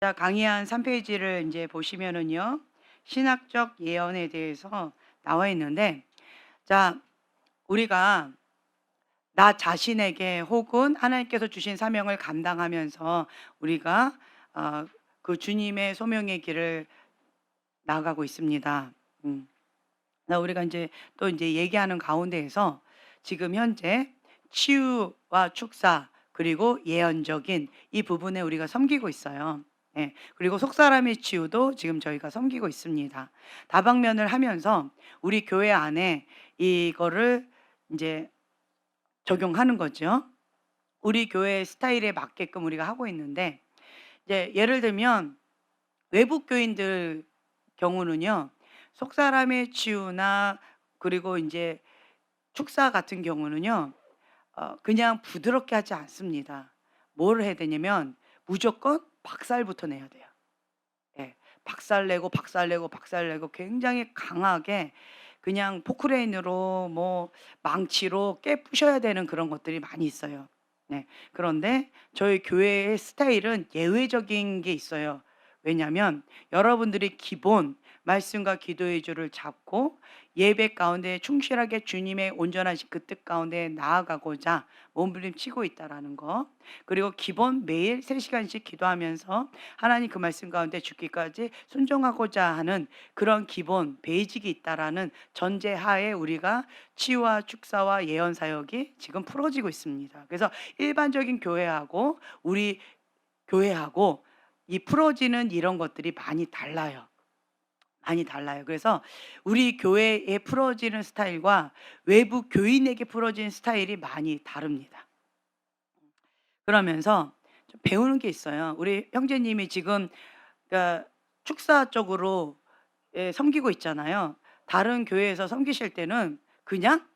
자, 강의 한 3페이지를 이제 보시면은요. 신학적 예언에 대해서 나와 있는데, 자, 우리가 나 자신에게 혹은 하나님께서 주신 사명을 감당하면서 우리가 어, 그 주님의 소명의 길을 나아가고 있습니다. 음. 우리가 이제 또 이제 얘기하는 가운데에서 지금 현재 치유와 축사 그리고 예언적인 이 부분에 우리가 섬기고 있어요. 예. 그리고 속사람의 치유도 지금 저희가 섬기고 있습니다. 다방면을 하면서 우리 교회 안에 이거를 이제 적용하는 거죠. 우리 교회 스타일에 맞게끔 우리가 하고 있는데, 이제 예를 들면 외국 교인들 경우는요. 속사람의 치유나 그리고 인제 축사 같은 경우는요. 그냥 부드럽게 하지 않습니다. 뭐를 해야 되냐면 무조건 박살부터 내야 돼요. 예. 박살내고, 박살내고, 박살내고 굉장히 강하게 그냥 포크레인으로 뭐 망치로 깨부셔야 되는 그런 것들이 많이 있어요. 네. 그런데 저희 교회의 스타일은 예외적인 게 있어요. 왜냐하면 여러분들이 기본 말씀과 기도의 주를 잡고 예배 가운데 충실하게 주님의 온전하신 그 뜻 가운데 나아가고자 몸부림치고 있다라는 거. 그리고 기본 매일 3 시간씩 기도하면서 하나님 그 말씀 가운데 죽기까지 순종하고자 하는 그런 기본 베이직이 있다라는 전제하에 우리가 치유와 축사와 예언 사역이 지금 풀어지고 있습니다. 그래서 일반적인 교회하고 우리 교회하고 이 풀어지는 이런 것들이 많이 달라요. 많이 달라요. 그래서 우리 교회에 풀어지는 스타일과 외부 교인에게 풀어지는 스타일이 많이 다릅니다. 그러면서 좀 배우는 게 있어요. 우리 형제님이 지금 그러니까 축사 쪽으로 섬기고 있잖아요. 다른 교회에서 섬기실 때는 그냥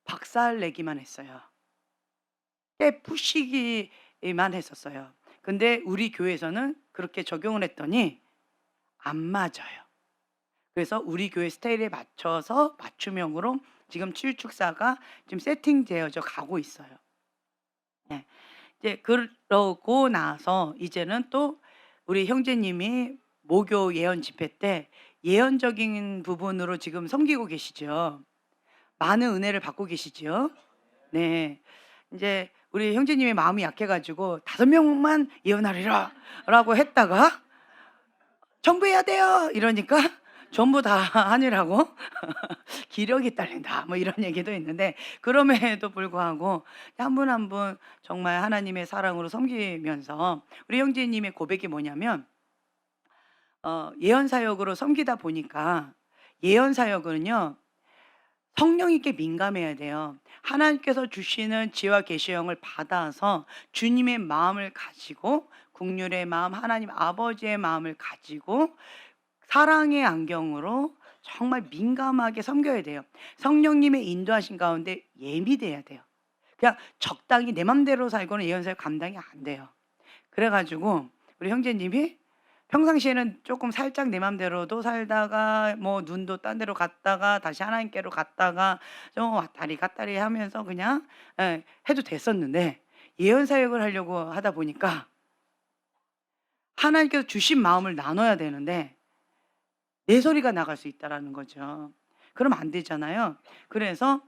박살 내기만 했어요. 깨부시기만 했었어요. 근데 우리 교회에서는 그렇게 적용을 했더니 안 맞아요. 그래서 우리 교회 스타일에 맞춰서 맞춤형으로 지금 치유 축사가 지금 세팅되어져 가고 있어요. 네. 이제 그러고 나서 이제는 또 우리 형제님이 모교 예언 집회 때 예언적인 부분으로 지금 섬기고 계시죠. 많은 은혜를 받고 계시지요. 네. 인제 우리 형제님의 마음이 약해 가지고 "5 명만 예언하리라."라고 했다가 "정부해야 돼요." 이러니까 전부 다 하느라고 "기력이 딸린다." 뭐 이런 얘기도 있는데, 그럼에도 불구하고 한 분 한 분 정말 하나님의 사랑으로 섬기면서 우리 형제님의 고백이 뭐냐면 예언 사역으로 섬기다 보니까 예언 사역은요 성령님께 민감해야 돼요. 하나님께서 주시는 지혜와 계시형을 받아서 주님의 마음을 가지고 국률의 마음, 하나님 아버지의 마음을 가지고 사랑의 안경으로 정말 민감하게 섬겨야 돼요. 성령님의 인도하신 가운데 예민해야 돼요. 그냥 적당히 내 맘대로 살고는 예언 사역 감당이 안 돼요. 그래 가지고 우리 형제님이 평상시에는 조금 살짝 내 맘대로도 살다가 뭐 눈도 딴 데로 갔다가 다시 하나님께로 갔다가 좀 왔다리 갔다리 하면서 그냥 해도 됐었는데, 예언 사역을 하려고 하다 보니까 하나님께서 주신 마음을 나눠야 되는데 내 소리가 나갈 수 있다라는 거죠. 그러면 안 되잖아요. 그래서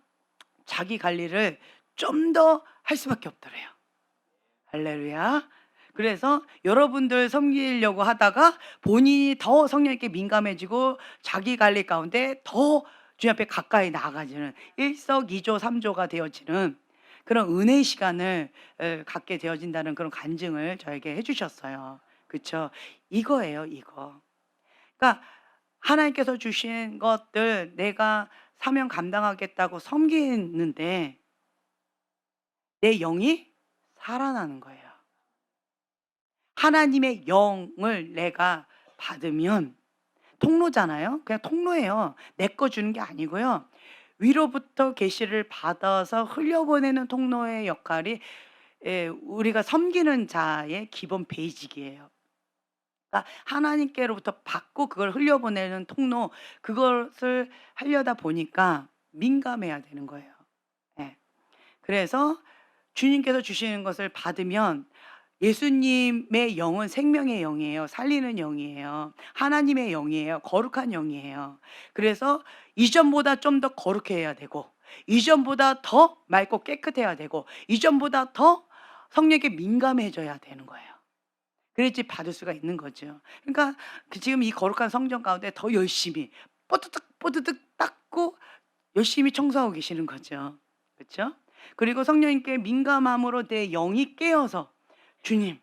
자기 관리를 좀 더 할 수밖에 없더래요. 할렐루야. 그래서 여러분들 섬기려고 하다가 본인이 더 성령님께 민감해지고 자기 관리 가운데 더 주님 앞에 가까이 나아가지는 일석이조 삼조가 되어지는 그런 은혜의 시간을 갖게 되어진다는 그런 간증을 저에게 해 주셨어요. 그쵸? 이거예요, 이거. 그러니까 하나님께서 주신 것들 내가 사명 감당하겠다고 섬기는데 내 영이 살아나는 거예요. 하나님의 영을 내가 받으면 통로잖아요. 그냥 통로예요. 내 거 주는 게 아니고요. 위로부터 계시를 받아서 흘려보내는 통로의 역할이 우리가 섬기는 자의 기본 베이직이에요. 그러니까 하나님께로부터 받고 그걸 흘려보내는 통로, 그것을 하려다 보니까 민감해야 되는 거예요. 예. 그래서 주님께서 주시는 것을 받으면 예수님의 영은 생명의 영이에요. 살리는 영이에요. 하나님의 영이에요. 거룩한 영이에요. 그래서 이전보다 좀 더 거룩해야 되고, 이전보다 더 맑고 깨끗해야 되고, 이전보다 더 성령께 민감해져야 되는 거예요. 그래야지 받을 수가 있는 거죠. 그러니까 지금 이 거룩한 성전 가운데 더 열심히 뽀드득 뽀드득 닦고 열심히 청소하고 계시는 거죠. 그렇죠? 그리고 성령님께 민감함으로 내 영이 깨어서 주님,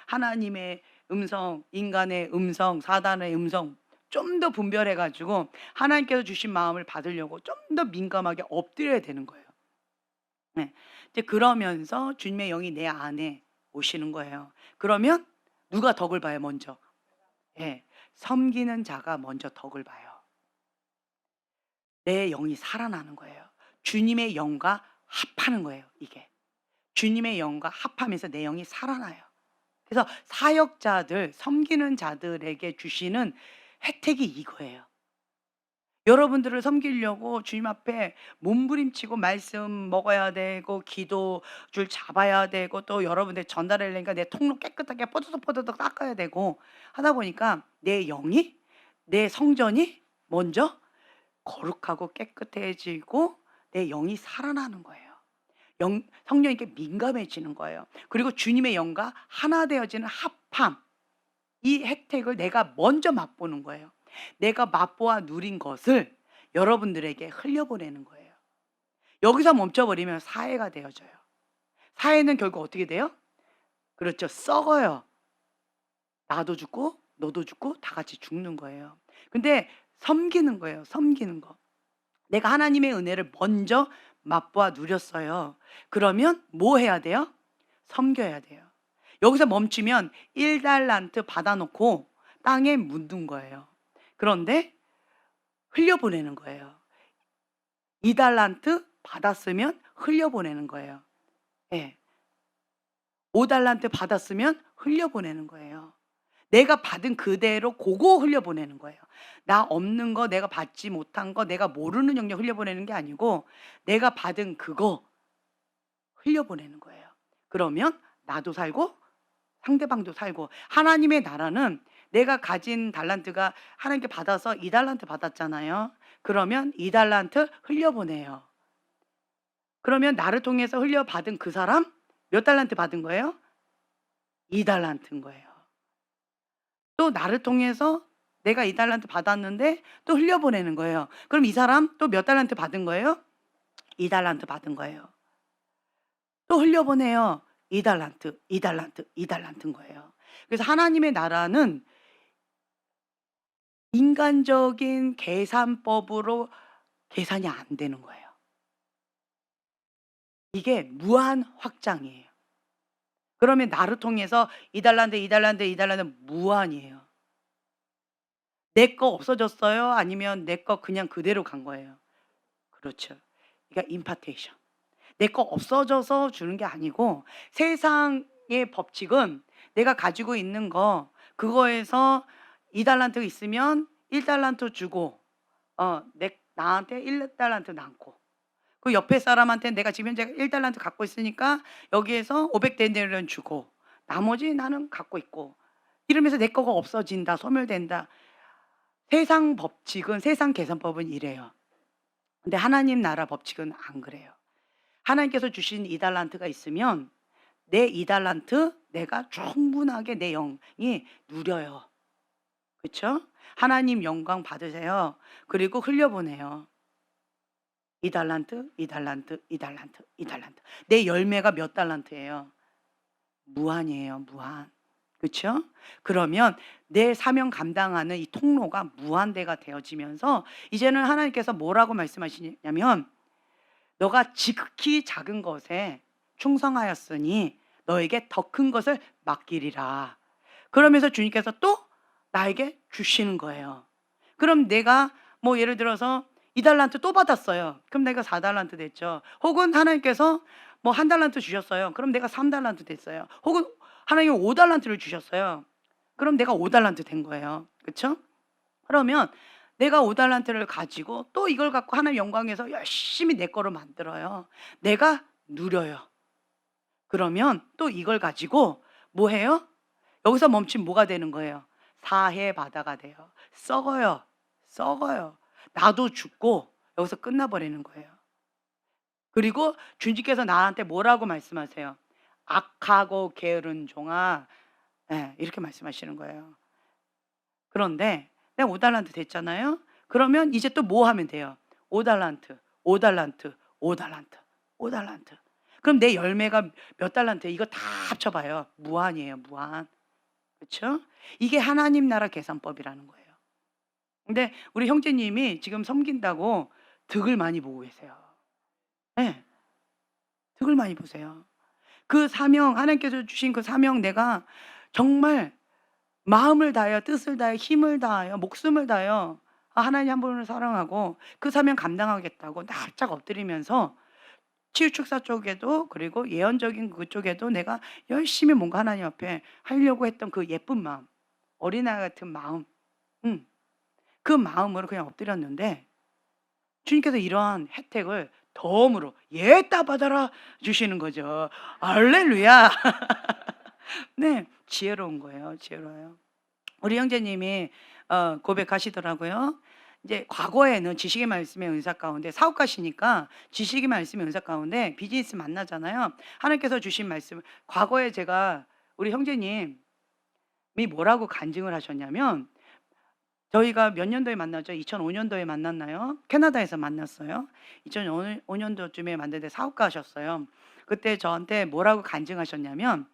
하나님의 음성, 인간의 음성, 사단의 음성 좀 더 분별해 가지고 하나님께서 주신 마음을 받으려고 좀 더 민감하게 엎드려야 되는 거예요. 네. 이제 그러면서 주님의 영이 내 안에 오시는 거예요. 그러면 누가 덕을 봐요, 먼저? 예. 섬기는 자가 먼저 덕을 봐요. 내 영이 살아나는 거예요. 주님의 영과 합하는 거예요, 이게. 주님의 영과 합하면서 내 영이 살아나요. 그래서 사역자들, 섬기는 자들에게 주시는 혜택이 이거예요. 여러분들을 섬기려고 주님 앞에 몸부림치고 말씀 먹어야 되고 기도 줄 잡아야 되고 또 여러분들 전달하려니까 내 통로 깨끗하게 뽀드득뽀드득 닦아야 되고 하다 보니까 내 영이, 내 성전이 먼저 거룩하고 깨끗해지고 내 영이 살아나는 거예요. 성령님께 민감해지는 거예요. 그리고 주님의 영과 하나 되어지는 합함, 이 혜택을 내가 먼저 맛보는 거예요. 내가 맛보아 누린 것을 여러분들에게 흘려보내는 거예요. 여기서 멈춰버리면 사해가 되어져요. 사해는 결국 어떻게 돼요? 그렇죠. 썩어요. 나도 죽고 너도 죽고 다 같이 죽는 거예요. 근데 섬기는 거예요. 섬기는 거. 내가 하나님의 은혜를 먼저 맛보아 누렸어요. 그러면 뭐 해야 돼요? 섬겨야 돼요. 여기서 멈추면 1달란트 받아놓고 땅에 묻는 거예요. 그런데 흘려보내는 거예요. 2달란트 받았으면 흘려보내는 거예요. 예. 5달란트 받았으면 흘려보내는 거예요. 내가 받은 그대로 그거 흘려보내는 거예요. 나 없는 거, 내가 받지 못한 거, 내가 모르는 영역 흘려보내는 게 아니고 내가 받은 그거 흘려보내는 거예요. 그러면 나도 살고 상대방도 살고 하나님의 나라는 내가 가진 달란트가 하나님께 받아서 2달란트 받았잖아요. 그러면 2달란트 흘려보내요. 그러면 나를 통해서 흘려받은 그 사람 몇 달란트 받은 거예요? 2달란트인 거예요. 또 나를 통해서 내가 2달란트 받았는데 또 흘려보내는 거예요. 그럼 이 사람 또 몇 달란트 받은 거예요? 2달란트 받은 거예요. 또 흘려보내요. 2달란트, 2달란트, 2달란트인 거예요. 그래서 하나님의 나라는 인간적인 계산법으로 계산이 안 되는 거예요. 이게 무한 확장이에요. 그러면 나를 통해서 2달란트, 2달란트, 2달란트 무한이에요. 내 거 없어졌어요? 아니면 내 거 그냥 그대로 간 거예요? 그렇죠. 그러니까 임파테이션. 내 거 없어져서 주는 게 아니고 세상의 법칙은 내가 가지고 있는 거 그거에서 2달란트 있으면 1달란트 주고 나한테 1달란트 남고 그 옆에 사람한테 내가 지금 현재 1달란트 갖고 있으니까 여기에서 500데나리온 주고 나머지 나는 갖고 있고 이러면서 내 거가 없어진다, 소멸된다. 세상 법칙은 세상 계산법은 이래요. 근데 하나님 나라 법칙은 안 그래요. 하나님께서 주신 2달란트가 있으면 내 2달란트 내가 충분하게 내 영이 누려요. 그렇죠? 하나님 영광 받으세요. 그리고 흘려보내요. 2달란트, 2달란트, 2달란트, 2달란트. 내 열매가 몇 달란트예요? 무한이에요, 무한. 그렇죠? 그러면 내 사명 감당하는 이 통로가 무한대가 되어지면서 이제는 하나님께서 뭐라고 말씀하시냐면 너가 지극히 작은 것에 충성하였으니 너에게 더 큰 것을 맡기리라. 그러면서 주님께서 또 나에게 주시는 거예요. 그럼 내가 뭐 예를 들어서 2달란트 또 받았어요. 그럼 내가 4달란트 됐죠. 혹은 하나님께서 뭐 1달란트 주셨어요. 그럼 내가 3달란트 됐어요. 혹은 하나님이 5달란트를 주셨어요. 그럼 내가 5달란트 된 거예요. 그렇죠? 그러면 내가 5달란트를 가지고 또 이걸 갖고 하나님 영광에서 열심히 내 거로 만들어요. 내가 누려요. 그러면 또 이걸 가지고 뭐 해요? 여기서 멈추면 뭐가 되는 거예요? 사해 바다가 돼요. 썩어요. 썩어요. 나도 죽고 여기서 끝나 버리는 거예요. 그리고 주님께서 나한테 뭐라고 말씀하세요? "악하고 게으른 종아." 예, 이렇게 말씀하시는 거예요. 그런데 내가 5달란트 됐잖아요. 그러면 이제 또 뭐 하면 돼요? 5달란트, 5달란트, 5달란트, 5달란트. 그럼 내 열매가 몇 달란트예요? 이거 다 합쳐 봐요. 무한이에요, 무한. 그쵸? 이게 하나님 나라 계산법이라는 거예요. 근데 우리 형제님이 지금 섬긴다고 득을 많이 보고 계세요. 예. 득을 많이 보세요. 그 사명, 하나님께서 주신 그 사명, 내가 정말 마음을 다하여 뜻을 다하여 힘을 다하여 목숨을 다하여 하나님 한 분을 사랑하고 그 사명 감당하겠다고 납작 엎드리면서 치유축사 쪽에도 그리고 예언적인 그쪽에도 내가 열심히 뭔가 하나님 앞에 하려고 했던 그 예쁜 마음, 어린아이 같은 마음, 음, 그 마음으로 그냥 엎드렸는데 주님께서 이러한 혜택을 덤으로 "예따 받아라." 주시는 거죠. 할렐루야. 네. 지혜로운 거예요. 지혜로워요. 우리 형제님이 고백하시더라고요. 이제 과거에는 지식의 말씀의 은사 가운데 사업가시니까 지식의 말씀의 은사 가운데 비즈니스 만나잖아요. 하나님께서 주신 말씀을 과거에 제가 우리 형제님이 뭐라고 간증을 하셨냐면 저희가 몇 년도에 만났죠? 2005 년도에 만났나요? 캐나다에서 만났어요. 2005 년도쯤에 만났는데 사업가셨어요. 그때 저한테 뭐라고 간증하셨냐면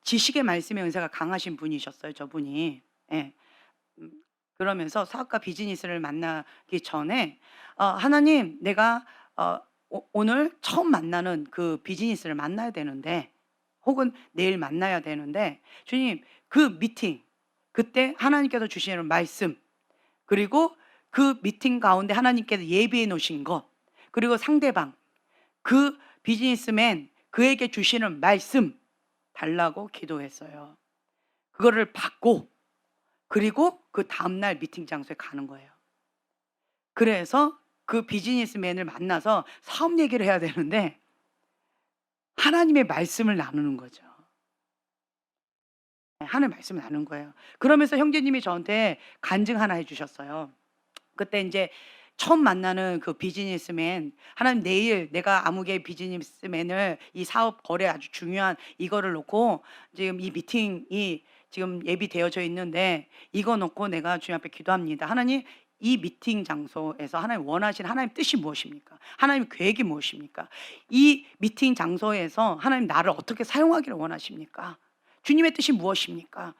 지식의 말씀의 은사가 강하신 분이셨어요, 저분이. 예. 음 그러면서 사업가 비즈니스를 만나기 전에 "하나님, 내가 오늘 처음 만나는 그 비즈니스를 만나야 되는데 혹은 내일 만나야 되는데 주님, 그 미팅 그때 하나님께서 주시는 말씀 그리고 그 미팅 가운데 하나님께서 예비해 놓으신 것 그리고 상대방 그 비즈니스맨 그에게 주시는 말씀 달라고 기도했어요. 그거를 받고 그리고 그 다음날 미팅 장소에 가는 거예요. 그래서 그 비즈니스맨을 만나서 사업 얘기를 해야 되는데 하나님의 말씀을 나누는 거죠. 네, 하나님의 말씀을 나누는 거예요. 그러면서 형제님이 저한테 간증 하나 해 주셨어요. 그때 인제 처음 만나는 그 비즈니스맨, "하나님, 내일 내가 아무개 비즈니스맨을 이 사업 거래 아주 중요한 이거를 놓고 지금 이 미팅이 지금 예비되어져 있는데 이거 놓고 내가 주님 앞에 기도합니다. 하나님, 이 미팅 장소에서 하나님 원하시는 하나님 뜻이 무엇입니까? 하나님의 계획이 무엇입니까? 이 미팅 장소에서 하나님 나를 어떻게 사용하기를 원하십니까? 주님의 뜻이 무엇입니까?"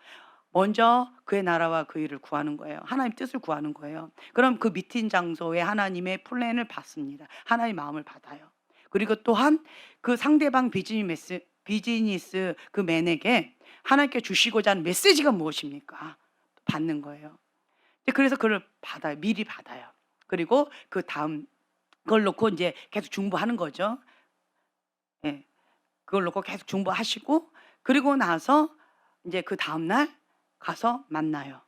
먼저 그의 나라와 그 일을 구하는 거예요. 하나님 뜻을 구하는 거예요. 그럼 그 미팅 장소에 하나님의 플랜을 받습니다. 하나님의 마음을 받아요. 그리고 또한 그 상대방 비즈니스 그 맨에게 하나님께 주시고자 하는 메시지가 무엇입니까? 받는 거예요. 그래서 그걸 받아요. 미리 받아요. 그리고 그다음 그걸 놓고 인제 계속 중보하는 거죠. 예. 그걸 놓고 계속 중보하시고 그리고 나서 인제 그다음 날 가서 만나요.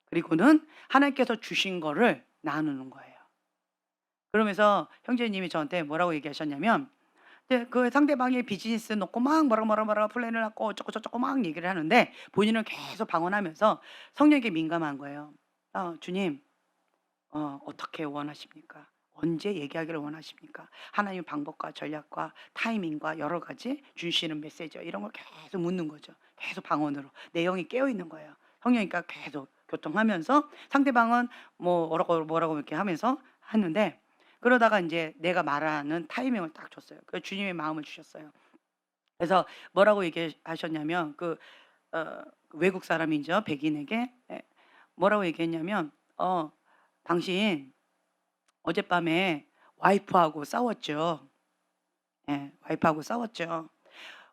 그리고는 하나님께서 주신 거를 나누는 거예요. 그러면서 형제님이 저한테 뭐라고 얘기하셨냐면 이제 그 상대방의 비즈니스 놓고 막 뭐라 플랜을 갖고 어쩌고 저쩌고 막 얘기를 하는데 본인은 계속 방언하면서 성령에게 민감한 거예요. 주님, 어떻게 원하십니까? 언제 얘기하기를 원하십니까? 하나님의 방법과 전략과 타이밍과 여러 가지 주시는 메시지와 이런 걸 계속 묻는 거죠. 계속 방언으로. 내용이 깨어 있는 거예요. 성령이니까 계속 교통하면서 상대방은 뭐 뭐라고 이렇게 하면서 하는데 그러다가 인제 내가 말하는 타이밍을 딱 줬어요. 그 주님의 마음을 주셨어요. 그래서 뭐라고 얘기하셨냐면 외국 사람이죠. 백인에게 뭐라고 얘기했냐면 "당신 어젯밤에 와이프하고 싸웠죠." 예. 와이프하고 싸웠죠.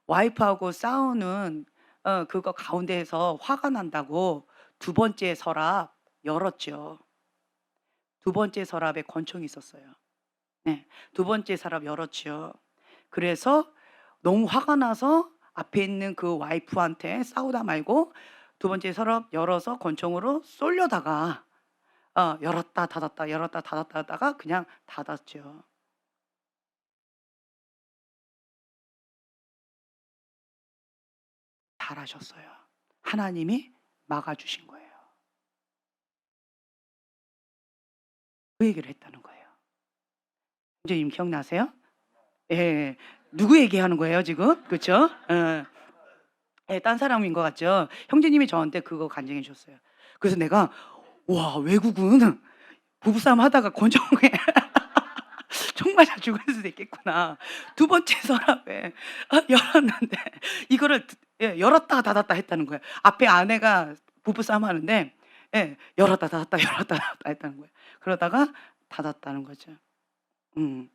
와이프하고 싸우는 그거 가운데에서 화가 난다고 두 번째 서랍 열었죠. 두 번째 서랍에 권총이 있었어요. 네. 두 번째 서랍 열었지요. 그래서 너무 화가 나서 앞에 있는 그 와이프한테 싸우다 말고 두 번째 서랍 열어서 권총으로 쏠려다가 열었다 닫았다 열었다 닫았다 하다가 그냥 닫았죠. 잘하셨어요. 하나님이 막아주신 거예요. 그 얘기를 했다는 거예요. 형제님 기억나세요? 예. 누구 얘기하는 거예요 지금? 그쵸? 예, 딴 사람인 것 같죠? 형제님이 저한테 그거 간증해 주셨어요. 그래서 내가 '와, 외국은 부부싸움 하다가 권총에 총 맞아 죽을 수도 있겠구나.' 두 번째 서랍에 열었는데 이거를 열었다 닫았다 했다는 거예요. 앞에 아내가 부부싸움 하는데 열었다 닫았다 열었다 닫았다 했다는 거예요. 그러다가 닫았다는 거죠. 음.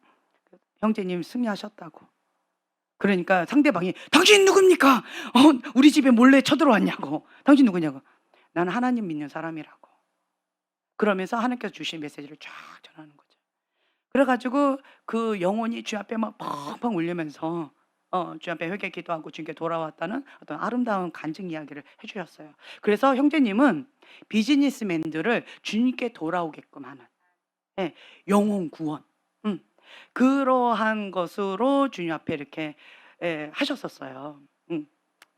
형제님 승리하셨다고. 그러니까 상대방이 "당신 누굽니까? 우리 집에 몰래 쳐들어왔냐고. 당신 누구냐고." "나는 하나님 믿는 사람이라고." 그러면서 하나님께서 주신 메시지를 쫙 전하는 거죠. 그래 가지고 그 영혼이 주님 앞에 막 펑펑 울리면서 주님 앞에 회개 기도하고 주님께 돌아왔다는 어떤 아름다운 간증 이야기를 해 주셨어요. 그래서 형제님은 비즈니스맨들을 주님께 돌아오게끔 하는, 예, 영혼 구원, 음, 그러한 것으로 주님 앞에 이렇게 하셨었어요.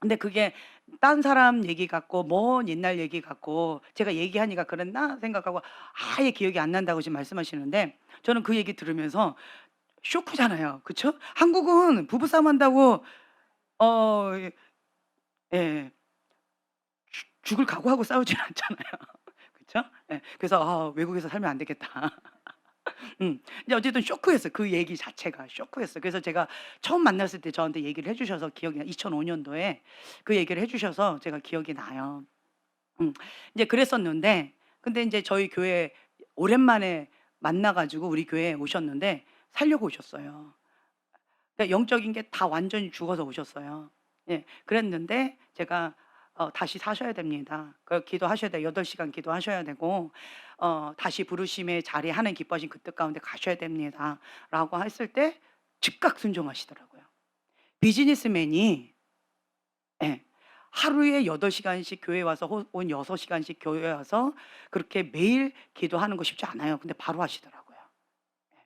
근데 그게 딴 사람 얘기 같고 먼 옛날 얘기 같고 제가 얘기하니까 그랬나 생각하고 아예 기억이 안 난다고 지금 말씀하시는데, 저는 그 얘기 들으면서 쇼크잖아요. 그쵸? 한국은 부부싸움 한다고 어 예 죽을 각오하고 싸우진 않잖아요. 그쵸? 예. 그래서 '아, 외국에서 살면 안 되겠다.' 근데 어쨌든 쇼크였어요. 그 얘기 자체가 쇼크였어요. 그래서 제가 처음 만났을 때 저한테 얘기를 해 주셔서 기억이 나, 2005 년도에 그 얘기를 해 주셔서 제가 기억이 나요. 음. 인제 그랬었는데, 근데 인제 저희 교회에 오랜만에 만나 가지고 우리 교회에 오셨는데 살려고 오셨어요. 그러니까 영적인 게 다 완전히 죽어서 오셨어요. 예. 그랬는데 제가 "다시 사셔야 됩니다. 기도하셔야 돼요. 8 시간 기도하셔야 되고 다시 부르심의 자리에 하나님 기뻐하신 그 뜻 가운데 가셔야 됩니다."라고 했을 때 즉각 순종하시더라고요. 비즈니스맨이, 예, 하루에 8 시간씩 교회 와서 혹은 6 시간씩 교회 와서 그렇게 매일 기도하는 거 쉽지 않아요. 근데 바로 하시더라고요. 예.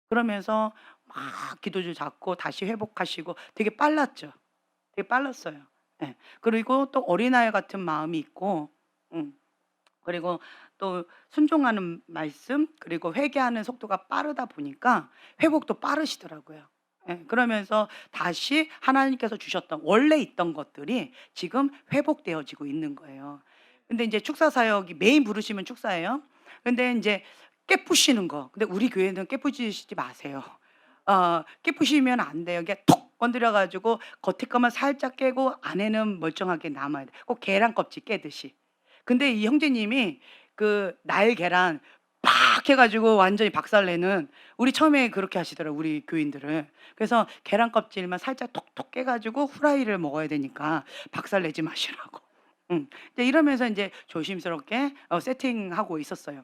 그러면서 막 기도줄 잡고 다시 회복하시고 되게 빨랐죠. 되게 빨랐어요. 예. 그리고 또 어린아이 같은 마음이 있고, 음 그리고 또 순종하는 말씀, 그리고 회개하는 속도가 빠르다 보니까 회복도 빠르시더라고요. 예. 그러면서 다시 하나님께서 주셨던 원래 있던 것들이 지금 회복되어지고 있는 거예요. 근데 인제 축사 사역이 메인 부르심은 축사예요. 근데 인제 깨부시는 거, 근데 우리 교회는 깨부시지 마세요. 깨부시면 안 돼요. 이게 톡 건드려 가지고 겉에 거만 살짝 깨고 안에는 멀쩡하게 남아야 돼. 꼭 계란 껍질 깨듯이. 근데 이 형제님이 그 날계란 팍 해 가지고 완전히 박살내는, 우리 처음에 그렇게 하시더라고요, 우리 교인들을. 그래서 계란 껍질만 살짝 톡톡 깨 가지고 후라이를 먹어야 되니까 박살내지 마시라고. 이제 이러면서 인제 조심스럽게 세팅하고 있었어요.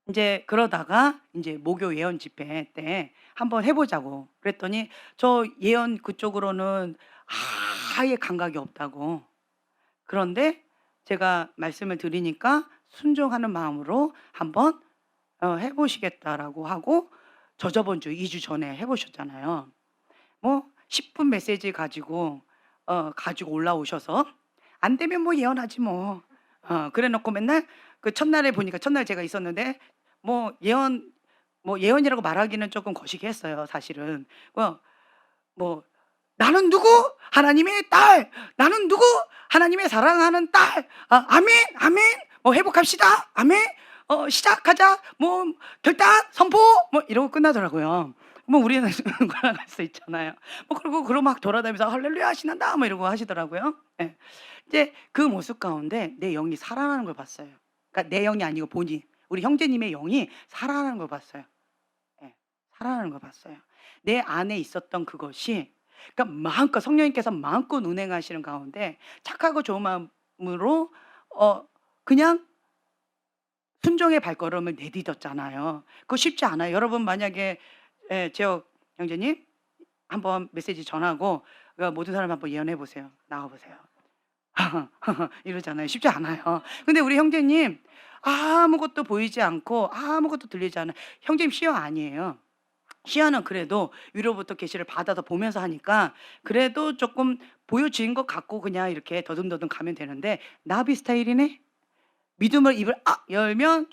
인제 그러다가 인제 목요 예언 집회 때 "한번 해 보자고." 그랬더니 저 예언 그쪽으로는 아예 감각이 없다고. 그런데 제가 말씀을 드리니까 순종하는 마음으로 "한번 해 보시겠다."라고 하고, 저저번 주 2주 전에 해 보셨잖아요. 뭐 10분 메시지 가지고 올라오셔서 "안 되면 뭐 예언하지 뭐." 그래 놓고 맨날 그 첫날에 보니까, 첫날 제가 있었는데 뭐 예언이라고 말하기는 쪼끔 거시기했어요 사실은. 뭐 "나는 누구? 하나님의 딸. 나는 누구? 하나님의 사랑하는 딸. 아멘, 아멘. 뭐 회복합시다. 아멘. 시작하자. 뭐 결단, 선포." 뭐 이러고 끝나더라고요. 뭐 우리는 걸어갈 수 있잖아요. 뭐 그러고 막 돌아다니면서 "할렐루야 신난다." 뭐 이러고 하시더라고요. 예. 이제 그 모습 가운데 내 영이 살아나는 걸 봤어요. 그러니까 내 영이 아니고 본인, 우리 형제님의 영이 살아나는 걸 봤어요. 예. 살아나는 걸 봤어요. 내 안에 있었던 그것이, 그러니까 마음껏 성령님께서 마음껏 운행하시는 가운데 착하고 좋은 마음으로 그냥 순종의 발걸음을 내딛었잖아요. 그거 쉽지 않아요. 여러분 만약에, 예, 제옥 형제님 한번 메시지 전하고 모든 사람 한번 예언해 보세요. 나와 보세요. 이러잖아요. 쉽지 않아요. 근데 우리 형제님 아무것도 보이지 않고 아무것도 들리지 않아요. 형제님 시험 아니에요. 시야는 그래도 위로부터 계시를 받아서 보면서 하니까 그래도 조금 보여진 것 같고 그냥 이렇게 더듬더듬 가면 되는데 나비 스타일이네? 믿음을 입을 열면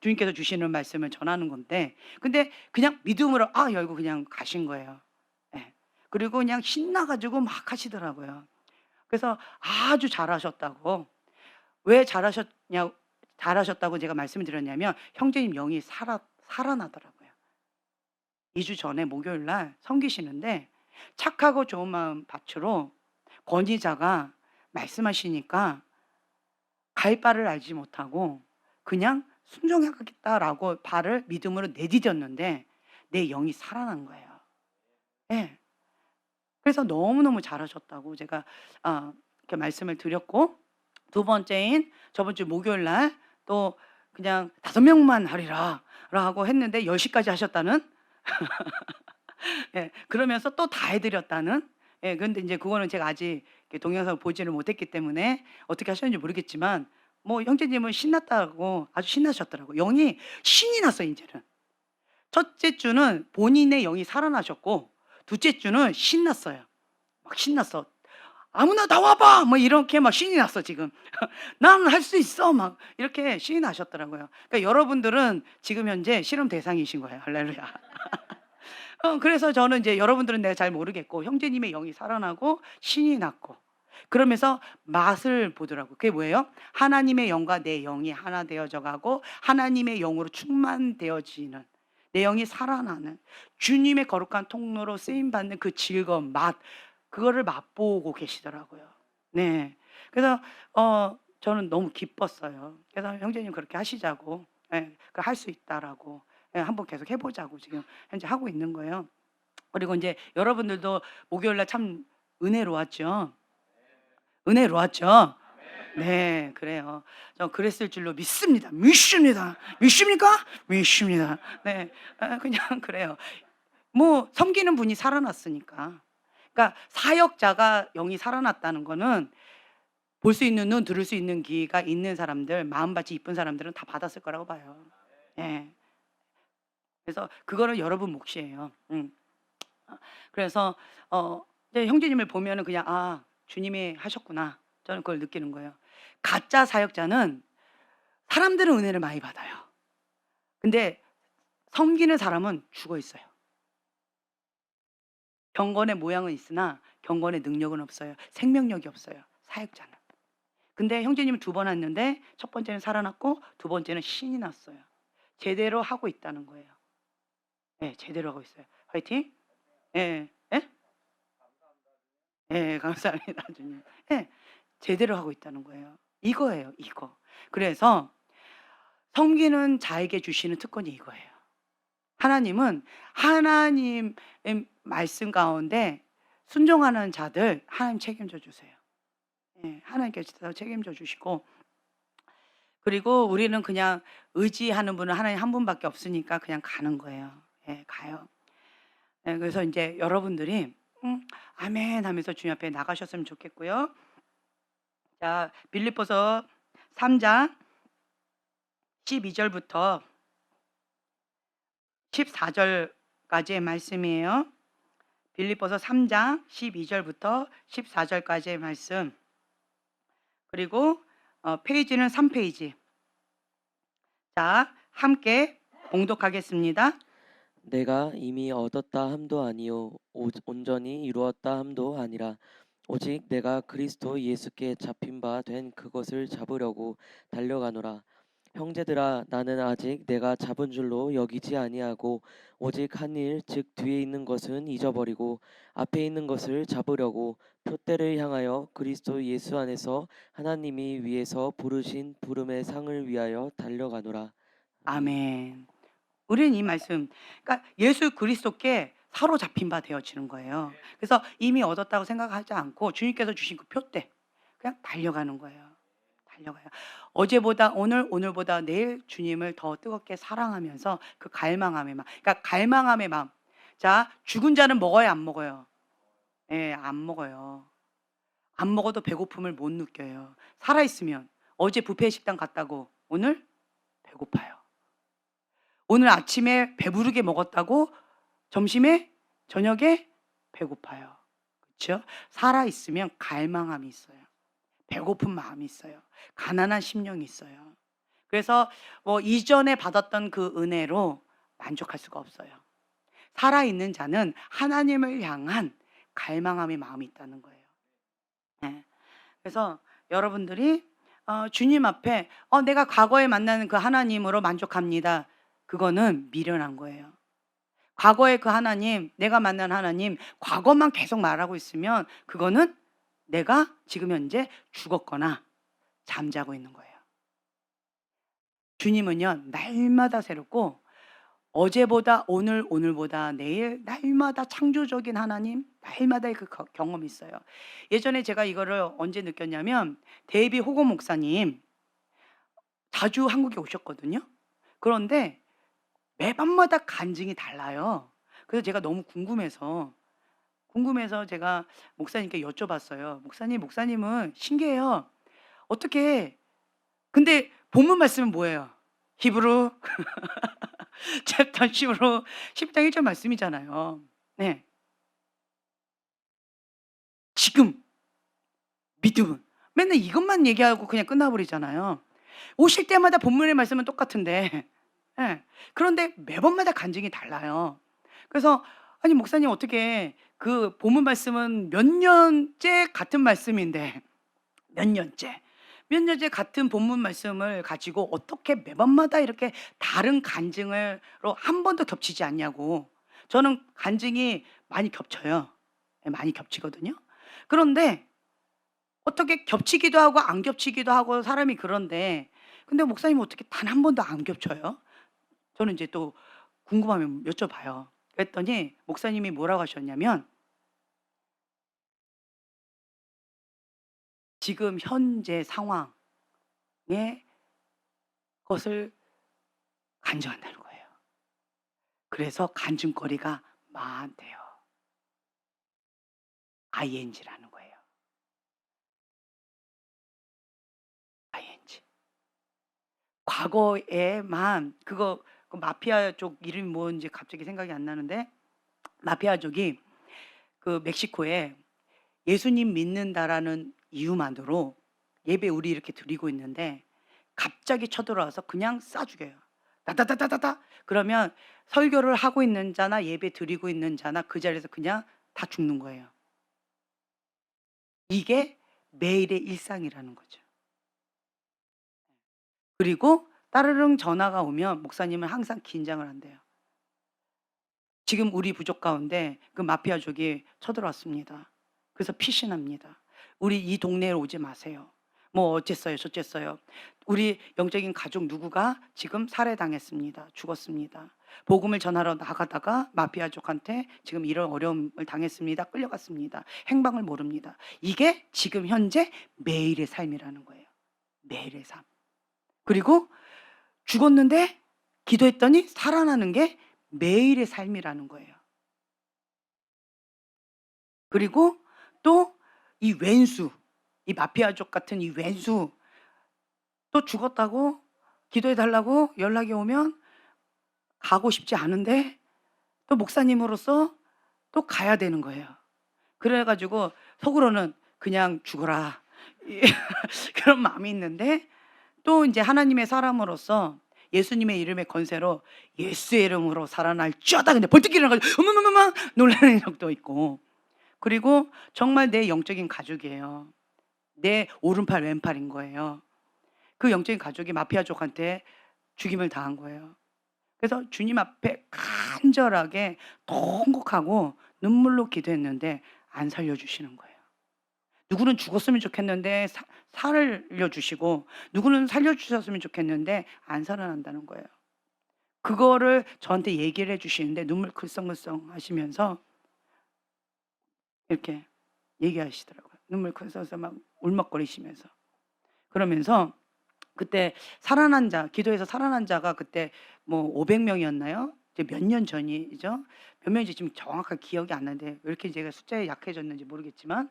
주님께서 주시는 말씀을 전하는 건데 근데 그냥 믿음으로 열고 그냥 가신 거예요. 예. 그리고 그냥 신나 가지고 막 하시더라고요. 그래서 아주 잘하셨다고. 왜 잘하셨다고 제가 말씀을 드렸냐면 형제님 영이 살아나더라고요. 2주 전에 목요일 날 섬기시는데 착하고 좋은 마음 밭으로 권위자가 말씀하시니까 갈 바를 알지 못하고 그냥 순종하겠다라고 발을 믿음으로 내디뎠는데 내 영이 살아난 거예요. 예. 그래서 너무너무 잘하셨다고 제가 이렇게 말씀을 드렸고 두 번째인 저번 주 목요일 날 또 그냥 5명만 하리라라고 했는데 10 시까지 하셨다는 예. 그러면서 또 다 해 드렸다는 예 근데 인제 그거는 제가 아직 이렇게 동영상을 보지를 못했기 때문에 어떻게 하셨는지 모르겠지만 뭐 형제님은 신났다고 아주 신나셨더라고요. 영이 신이 났어요 인제는. 첫째 주는 본인의 영이 살아나셨고 둘째 주는 신났어요. 막 신났어. "아무나 나와 봐." 뭐 이렇게 막 신이 났어 지금. "나는 할 수 있어." 막 이렇게 신이 나셨더라고요. 그러니까 여러분들은 지금 현재 실험 대상이신 거예요. 할렐루야. 그래서 저는 이제 여러분들은 내가 잘 모르겠고 형제님의 영이 살아나고 신이 났고 그러면서 맛을 보더라고요. 그게 뭐예요? 하나님의 영과 내 영이 하나 되어져 가고 하나님의 영으로 충만되어지는 내 영이 살아나는 주님의 거룩한 통로로 쓰임 받는 그 즐거움, 맛 그거를 맛보고 계시더라고요. 네. 그래서 저는 너무 기뻤어요. 그래서 형제님 그렇게 하시자고 예. 그 "할 수 있다."라고 예 한번 계속 해 보자고 지금 현재 하고 있는 거예요. 그리고 인제 여러분들도 목요일 날 참 은혜로웠죠? 은혜로웠죠? 네. 그래요. 저 그랬을 줄로 믿습니다. 믿습니다. 믿습니까? 믿습니다. 네. 그냥 그래요. 뭐 섬기는 분이 살아났으니까. 그러니까 사역자가 영이 살아났다는 거는 볼 수 있는 눈, 들을 수 있는 귀가 있는 사람들, 마음밭이 이쁜 사람들은 다 받았을 거라고 봐요. 예. 그래서 그거는 여러분 몫이에요. 그래서 이제 형제님을 보면은 그냥 '아 주님이 하셨구나.' 저는 그걸 느끼는 거예요. 가짜 사역자는 사람들은 은혜를 많이 받아요. 근데 섬기는 사람은 죽어 있어요. 경건의 모양은 있으나 경건의 능력은 없어요. 생명력이 없어요, 사역자는. 근데 형제님은 2번 왔는데 첫 번째는 살아났고 두 번째는 신이 났어요. 제대로 하고 있다는 거예요. 예. 제대로 하고 있어요. 화이팅. 예. 예? 예. 감사합니다 주님. 예. 제대로 하고 있다는 거예요. 이거예요, 이거. 그래서 섬기는 자에게 주시는 특권이 이거예요. 하나님은 하나님의 말씀 가운데 순종하는 자들 하나님 책임져 주세요. 예. 하나님께서 책임져 주시고 그리고 우리는 그냥 의지하는 분은 하나님 한 분밖에 없으니까 그냥 가는 거예요. 예. 가요. 예. 그래서 인제 여러분들이 아멘 하면서 주님 앞에 나가셨으면 좋겠고요. 자 빌립보서 3장 12 절부터 14 절까지의 말씀이에요. 빌립보서 3장 12 절부터 14 절까지의 말씀. 그리고 페이지는 3 페이지. 자 함께 봉독하겠습니다. 내가 이미 얻었다 함도 아니요 온전히 이루었다 함도 아니라 오직 내가 그리스도 예수께 잡힌 바 된 그것을 잡으려고 달려가노라. 형제들아, 나는 아직 내가 잡은 줄로 여기지 아니하고 오직 한 일 즉 뒤에 있는 것은 잊어버리고 앞에 있는 것을 잡으려고 표대를 향하여 그리스도 예수 안에서 하나님이 위에서 부르신 부름의 상을 위하여 달려가노라. 아멘. 아멘. 우리는 이 말씀 그러니까 예수 그리스도께 사로잡힌 바 되어지는 거예요. 그래서 이미 얻었다고 생각하지 않고 주님께서 주신 그 표대 그냥 달려가는 거예요. 달려가요. 어제보다 오늘, 오늘보다 내일 주님을 더 뜨겁게 사랑하면서 그 갈망함의 마음 그러니까 갈망함의 마음. 자 죽은 자는 먹어요 안 먹어요? 예 안 먹어요. 안 먹어도 배고픔을 못 느껴요. 살아 있으면 어제 뷔페 식당 갔다고 오늘 배고파요. 오늘 아침에 배부르게 먹었다고 점심에 저녁에 배고파요. 그렇죠? 살아 있으면 갈망함이 있어요. 배고픈 마음이 있어요. 가난한 심령이 있어요. 그래서 뭐 이전에 받았던 그 은혜로 만족할 수가 없어요. 살아 있는 자는 하나님을 향한 갈망함의 마음이 있다는 거예요. 네. 그래서 여러분들이 주님 앞에 내가 과거에 만나는 그 하나님으로 만족합니다. 그거는 미련한 거예요. 과거의 그 하나님, 내가 만난 하나님, 과거만 계속 말하고 있으면 그거는 내가 지금 현재 죽었거나 잠자고 있는 거예요. 주님은요, 날마다 새롭고 어제보다 오늘, 오늘보다 내일, 날마다 창조적인 하나님, 날마다의 그 경험이 있어요. 예전에 제가 이거를 언제 느꼈냐면, 데이비 호고 목사님, 자주 한국에 오셨거든요. 그런데 매번마다 간증이 달라요. 그래서 제가 너무 궁금해서 제가 목사님께 여쭤봤어요. 목사님은 신기해요. 어떻게, 근데 본문 말씀은 뭐예요? 히브리 챕터 10으로 10장 1절 말씀이잖아요. 네. 지금 믿음은 맨날 이것만 얘기하고 그냥 끝나버리잖아요. 오실 때마다 본문의 말씀은 똑같은데 예. 그런데 매번마다 간증이 달라요. 그래서 아니 목사님 어떻게 그 본문 말씀은 몇 년째 같은 말씀인데 몇 년째 몇 년째 같은 본문 말씀을 가지고 어떻게 매번마다 이렇게 다른 간증으로 한 번도 겹치지 않냐고. 저는 간증이 많이 겹쳐요. 예, 많이 겹치거든요. 그런데 어떻게 겹치기도 하고 안 겹치기도 하고 사람이 그런데 근데 목사님은 어떻게 단 한 번도 안 겹쳐요? 저는 이제 또 궁금하면 여쭤봐요. 그랬더니 목사님이 뭐라고 하셨냐면 지금 현재 상황의 것을 간증한다는 거예요. 그래서 간증거리가 많대요. ing라는 거예요. ing. 과거에만 그 마피아 쪽 이름이 뭔지 갑자기 생각이 안 나는데 마피아족이 그 멕시코에 예수님 믿는다라는 이유만으로 예배 우리 이렇게 드리고 있는데 갑자기 쳐들어와서 그냥 쏴 죽여요. 다다다다다다. 그러면 설교를 하고 있는 자나 예배 드리고 있는 자나 그 자리에서 그냥 다 죽는 거예요. 이게 매일의 일상이라는 거죠. 그리고 따르릉 전화가 오면 목사님은 항상 긴장을 한대요. 지금 우리 부족 가운데 그 마피아족이 쳐들어왔습니다. 그래서 피신합니다. 우리 이 동네에 오지 마세요. 뭐 어쨌어요 저쨌어요. 우리 영적인 가족 누구가 지금 살해당했습니다. 죽었습니다. 복음을 전하러 나가다가 마피아족한테 지금 이런 어려움을 당했습니다. 끌려갔습니다. 행방을 모릅니다. 이게 지금 현재 매일의 삶이라는 거예요. 매일의 삶. 그리고 죽었는데 기도했더니 살아나는 게 매일의 삶이라는 거예요. 그리고 또 이 왼수, 이 마피아족 같은 이 왼수 또 죽었다고 기도해 달라고 연락이 오면 가고 싶지 않은데 또 목사님으로서 또 가야 되는 거예요. 그래 가지고 속으로는 그냥 죽어라. 그런 마음이 있는데 또 이제 하나님의 사람으로서 예수님의 이름의 권세로 예수의 이름으로 살아날지어다. 근데 벌떡 일어나 가지고 어머머머머 놀라는 적도 있고. 그리고 정말 내 영적인 가족이에요. 내 오른팔 왼팔인 거예요. 그 영적인 가족이 마피아족한테 죽임을 당한 거예요. 그래서 주님 앞에 간절하게 통곡하고 눈물로 기도했는데 안 살려주시는 거예요. 누구는 죽었으면 좋겠는데 살려주시고 누구는 살려주셨으면 좋겠는데 안 살아난다는 거예요. 그거를 저한테 얘기를 해주시는데 눈물 글썽글썽 하시면서 이렇게 얘기하시더라고요. 눈물 글썽글썽 막 울먹거리시면서. 그러면서 그때 살아난 자, 기도해서 살아난 자가 그때 뭐 500명이었나요? 이제 몇 년 전이죠. 몇 명인지 지금 정확하게 기억이 안 나는데 왜 이렇게 제가 숫자에 약해졌는지 모르겠지만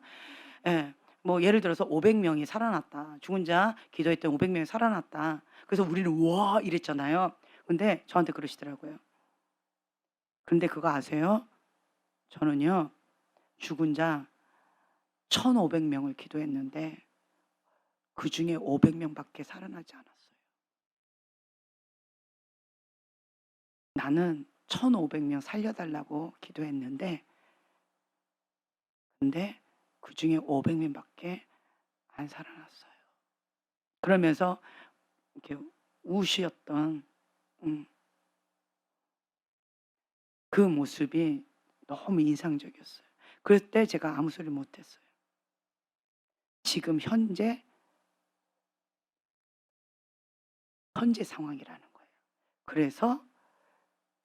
예. 뭐 예를 들어서 500명이 살아났다. 죽은 자 기도했던 500명이 살아났다. 그래서 우리는 와 이랬잖아요. 근데 저한테 그러시더라고요. 근데 그거 아세요? 저는요, 죽은 자 1,500명을 기도했는데 그중에 500명밖에 살아나지 않았어요. 나는 1,500명 살려달라고 기도했는데 근데 그중에 500명밖에 안 살아났어요. 그러면서 이렇게 우시었던 음 그 모습이 너무 인상적이었어요. 그때 제가 아무 소리 못 했어요. 지금 현재 상황이라는 거예요. 그래서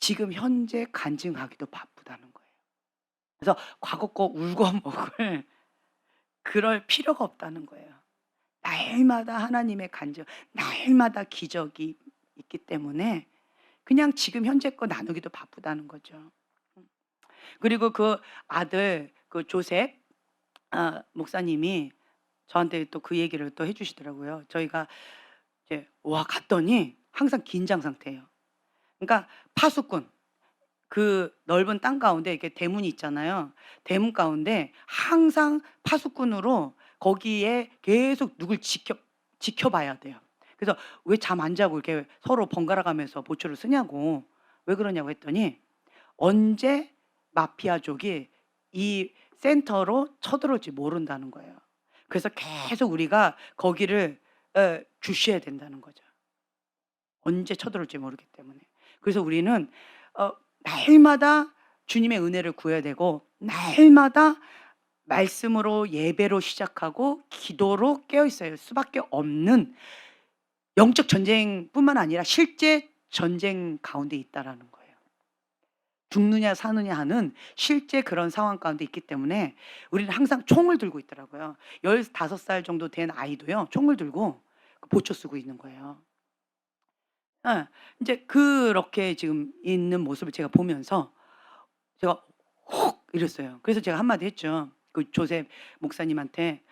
지금 현재 간증하기도 바쁘다는 거예요. 그래서 과거 거 울고먹을 그럴 필요가 없다는 거예요. 날마다 하나님의 간증, 날마다 기적이 있기 때문에 그냥 지금 현재 거 나누기도 바쁘다는 거죠. 음. 그리고 그 아들 그 조셉 목사님이 저한테 또 그 얘기를 또 해 주시더라고요. 저희가 이제 와 갔더니 항상 긴장 상태예요. 그러니까 파수꾼 그 넓은 땅 가운데 이렇게 대문이 있잖아요. 대문 가운데 항상 파수꾼으로 거기에 계속 누굴 지켜봐야 돼요. 그래서 "왜 잠 안 자고 이렇게 서로 번갈아 가면서 보초를 쓰냐."고 왜 그러냐고 했더니 언제 마피아족이 이 센터로 쳐들어올지 모른다는 거예요. 그래서 계속 우리가 거기를 주시해야 된다는 거죠. 언제 쳐들어올지 모르기 때문에. 그래서 우리는 날마다 주님의 은혜를 구해야 되고 날마다 말씀으로 예배로 시작하고 기도로 깨어 있어야 수밖에 없는 영적 전쟁뿐만 아니라 실제 전쟁 가운데 있다라는 거예요. 죽느냐 사느냐 하는 실제 그런 상황 가운데 있기 때문에 우리는 항상 총을 들고 있더라고요. 15살 정도 된 아이도요. 총을 들고 보초 쓰고 있는 거예요. 예. 인제 그렇게 지금 있는 모습을 제가 보면서 제가 "혹." 이랬어요. 그래서 제가 한마디 했죠. 그 조셉 목사님한테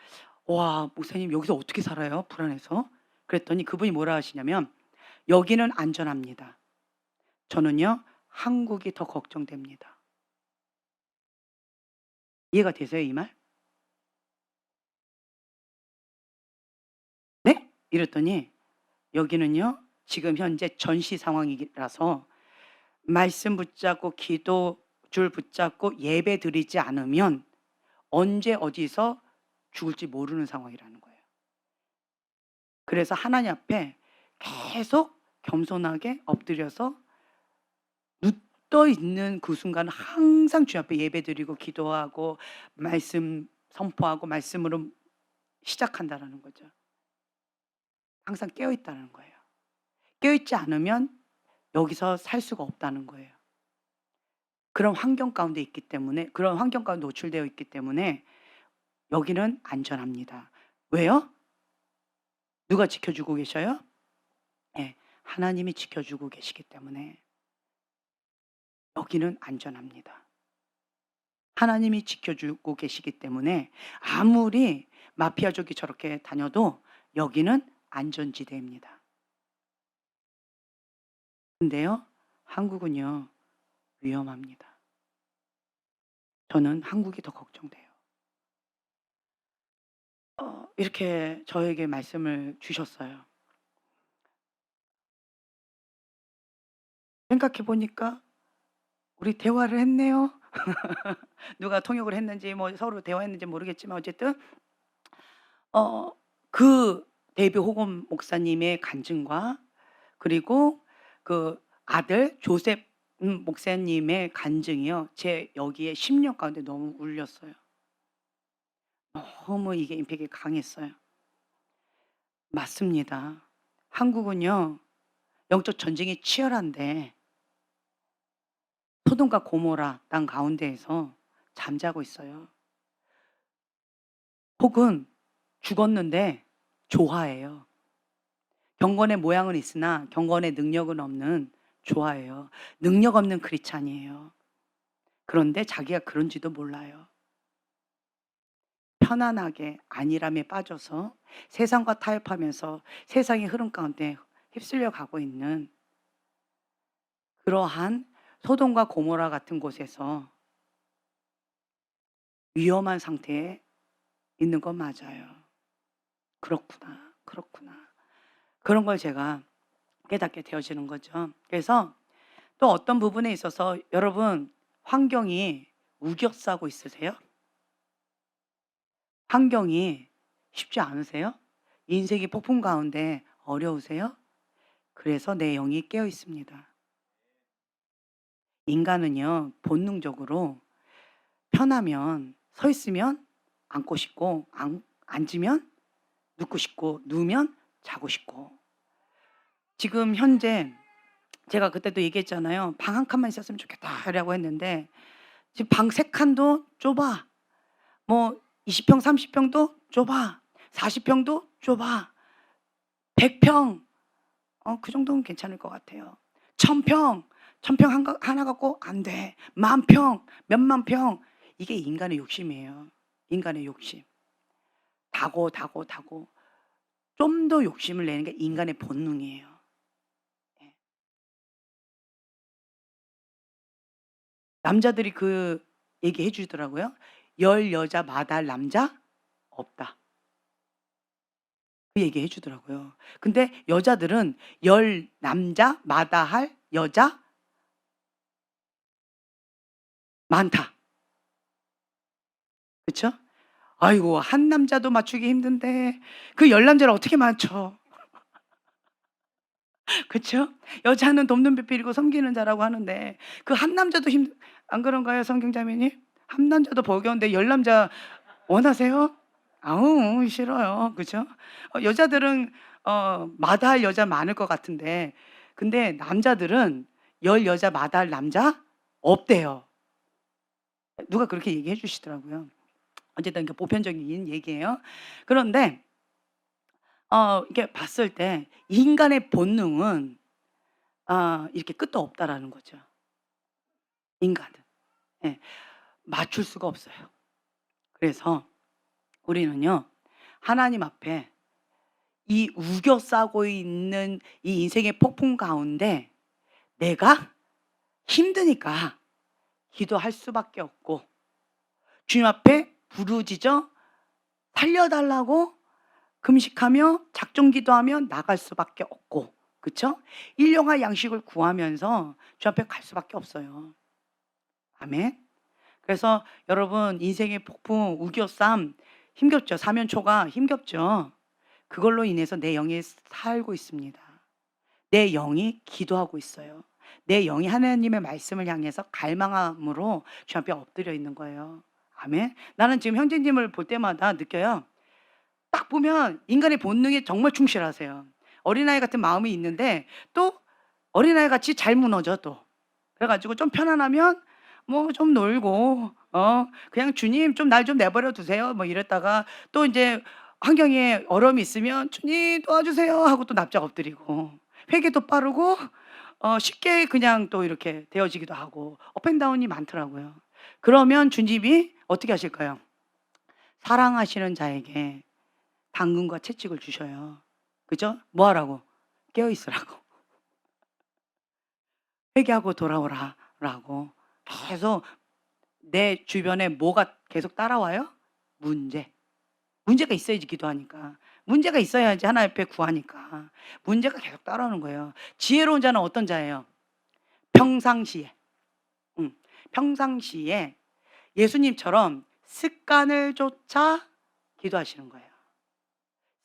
"와 목사님 여기서 어떻게 살아요? 불안해서." 그랬더니 그분이 뭐라 하시냐면 "여기는 안전합니다. 저는요 한국이 더 걱정됩니다." 이해가 되세요 이 말? "네?" 이랬더니 "여기는요 지금 현재 전시 상황이라서 말씀 붙잡고 기도 줄 붙잡고 예배 드리지 않으면 언제 어디서 죽을지 모르는 상황이라는 거예요. 그래서 하나님 앞에 계속 겸손하게 엎드려서 눕떠 있는 그 순간은 항상 주님 앞에 예배드리고 기도하고 말씀 선포하고 말씀으로 시작한다라는 거죠. 항상 깨어 있다는 거예요. 깨어 있지 않으면 여기서 살 수가 없다는 거예요. 그런 환경 가운데 있기 때문에 그런 환경 가운데 노출되어 있기 때문에 여기는 안전합니다. 왜요? 누가 지켜주고 계셔요? 예. 하나님이 지켜주고 계시기 때문에 여기는 안전합니다. 하나님이 지켜주고 계시기 때문에 아무리 마피아족이 저렇게 다녀도 여기는 안전지대입니다. 근데요, 한국은요, 위험합니다. 저는 한국이 더 걱정돼요. 이렇게 저에게 말씀을 주셨어요. 생각해 보니까 우리 대화를 했네요. 누가 통역을 했는지 뭐 서로 대화했는지 모르겠지만 어쨌든 어 그 데이비 호금 목사님의 간증과 그리고 그 아들 조셉 목사님의 간증이요. 제 여기에 심령 가운데 너무 울렸어요. 너무 이게 임팩이 강했어요. 맞습니다. 한국은요. 영적 전쟁이 치열한데 소돔과 고모라 땅 가운데에서 잠자고 있어요. 혹은 죽었는데 조화해요. 경건의 모양은 있으나 경건의 능력은 없는 조화예요. 능력 없는 크리스찬이에요. 그런데 자기가 그런지도 몰라요. 편안하게 안일함에 빠져서 세상과 타협하면서 세상의 흐름 가운데 휩쓸려 가고 있는 그러한 소돔과 고모라 같은 곳에서 위험한 상태에 있는 건 맞아요. 그렇구나, 그렇구나. 그런 걸 제가 깨닫게 되어지는 거죠. 그래서 또 어떤 부분에 있어서 여러분 환경이 우겨싸고 있으세요? 환경이 쉽지 않으세요? 인생이 폭풍 가운데 어려우세요? 그래서 내 영이 깨어 있습니다. 인간은요, 본능적으로 편하면 서 있으면 앉고 싶고, 앉으면 눕고 싶고, 누우면 자고 싶고. 지금 현재 제가 그때도 얘기했잖아요. 방 한 칸만 있었으면 좋겠다라고 했는데 지금 방 세 칸도 좁아. 뭐 20평, 30평도 좁아. 40평도 좁아. 100평 그 정도는 괜찮을 것 같아요. 1000평, 1000평 하나 갖고 안 돼. 10,000평, 몇만 평. 이게 인간의 욕심이에요. 인간의 욕심. 다고, 다고, 다고. 좀 더 욕심을 내는 게 인간의 본능이에요. 예. 남자들이 그 얘기해 주더라고요. "열 여자 마다할 남자 없다." 그 얘기해 주더라고요. 근데 여자들은 열 남자 마다할 여자 많다. 그쵸? 아이고 한 남자도 맞추기 힘든데 그 열 남자를 어떻게 맞춰. 그쵸? 여자는 돕는 배필이고 섬기는 자라고 하는데 그 한 남자도 안 그런가요, 성경자매님? 한 남자도 버거운데 열 남자 원하세요? 아우 싫어요. 그죠? 여자들은 마다할 여자 많을 것 같은데 근데 남자들은 열 여자 마다할 남자 없대요. 누가 그렇게 얘기해 주시더라고요. 어쨌든 그 보편적인 얘기예요. 그런데 이렇게 봤을 때 인간의 본능은 이렇게 끝도 없다라는 거죠. 인간은. 예. 맞출 수가 없어요. 그래서 우리는요. 하나님 앞에 이 우겨 싸고 있는 이 인생의 폭풍 가운데 내가 힘드니까 기도할 수밖에 없고 주님 앞에 부르짖어 살려 달라고 금식하며 작정 기도하며 나갈 수밖에 없고 그쵸? 일용할 양식을 구하면서 주 앞에 갈 수밖에 없어요. 아멘. 그래서 여러분 인생의 폭풍 우겨쌈 힘겹죠. 사면초가 힘겹죠. 그걸로 인해서 내 영이 살고 있습니다. 내 영이 기도하고 있어요. 내 영이 하나님의 말씀을 향해서 갈망함으로 주 앞에 엎드려 있는 거예요. 아멘. 나는 지금 형제님을 볼 때마다 느껴요. 딱 보면 인간의 본능에 정말 충실하세요. 어린아이 같은 마음이 있는데 또 어린아이 같이 잘 무너져 또. 그래 가지고 좀 편안하면 뭐 좀 놀고 그냥 "주님 좀 날 좀 내버려 두세요." 뭐 이랬다가 또 인제 환경에 어려움이 있으면 "주님 도와주세요." 하고 또 납작 엎드리고 회개도 빠르고 쉽게 그냥 또 이렇게 되어지기도 하고 업앤다운이 많더라고요. 그러면 주님이 어떻게 하실까요? 사랑하시는 자에게 당근과 채찍을 주셔요. 그죠? 뭐 하라고? 깨어 있으라고. "회개하고 돌아오라."라고. 계속 내 주변에 뭐가 계속 따라와요? 문제. 문제가 있어야지 기도하니까. 문제가 있어야지 하나님 앞에 구하니까. 문제가 계속 따라오는 거예요. 지혜로운 자는 어떤 자예요? 평상시에. 평상시에 예수님처럼 습관을 쫓아 기도하시는 거예요.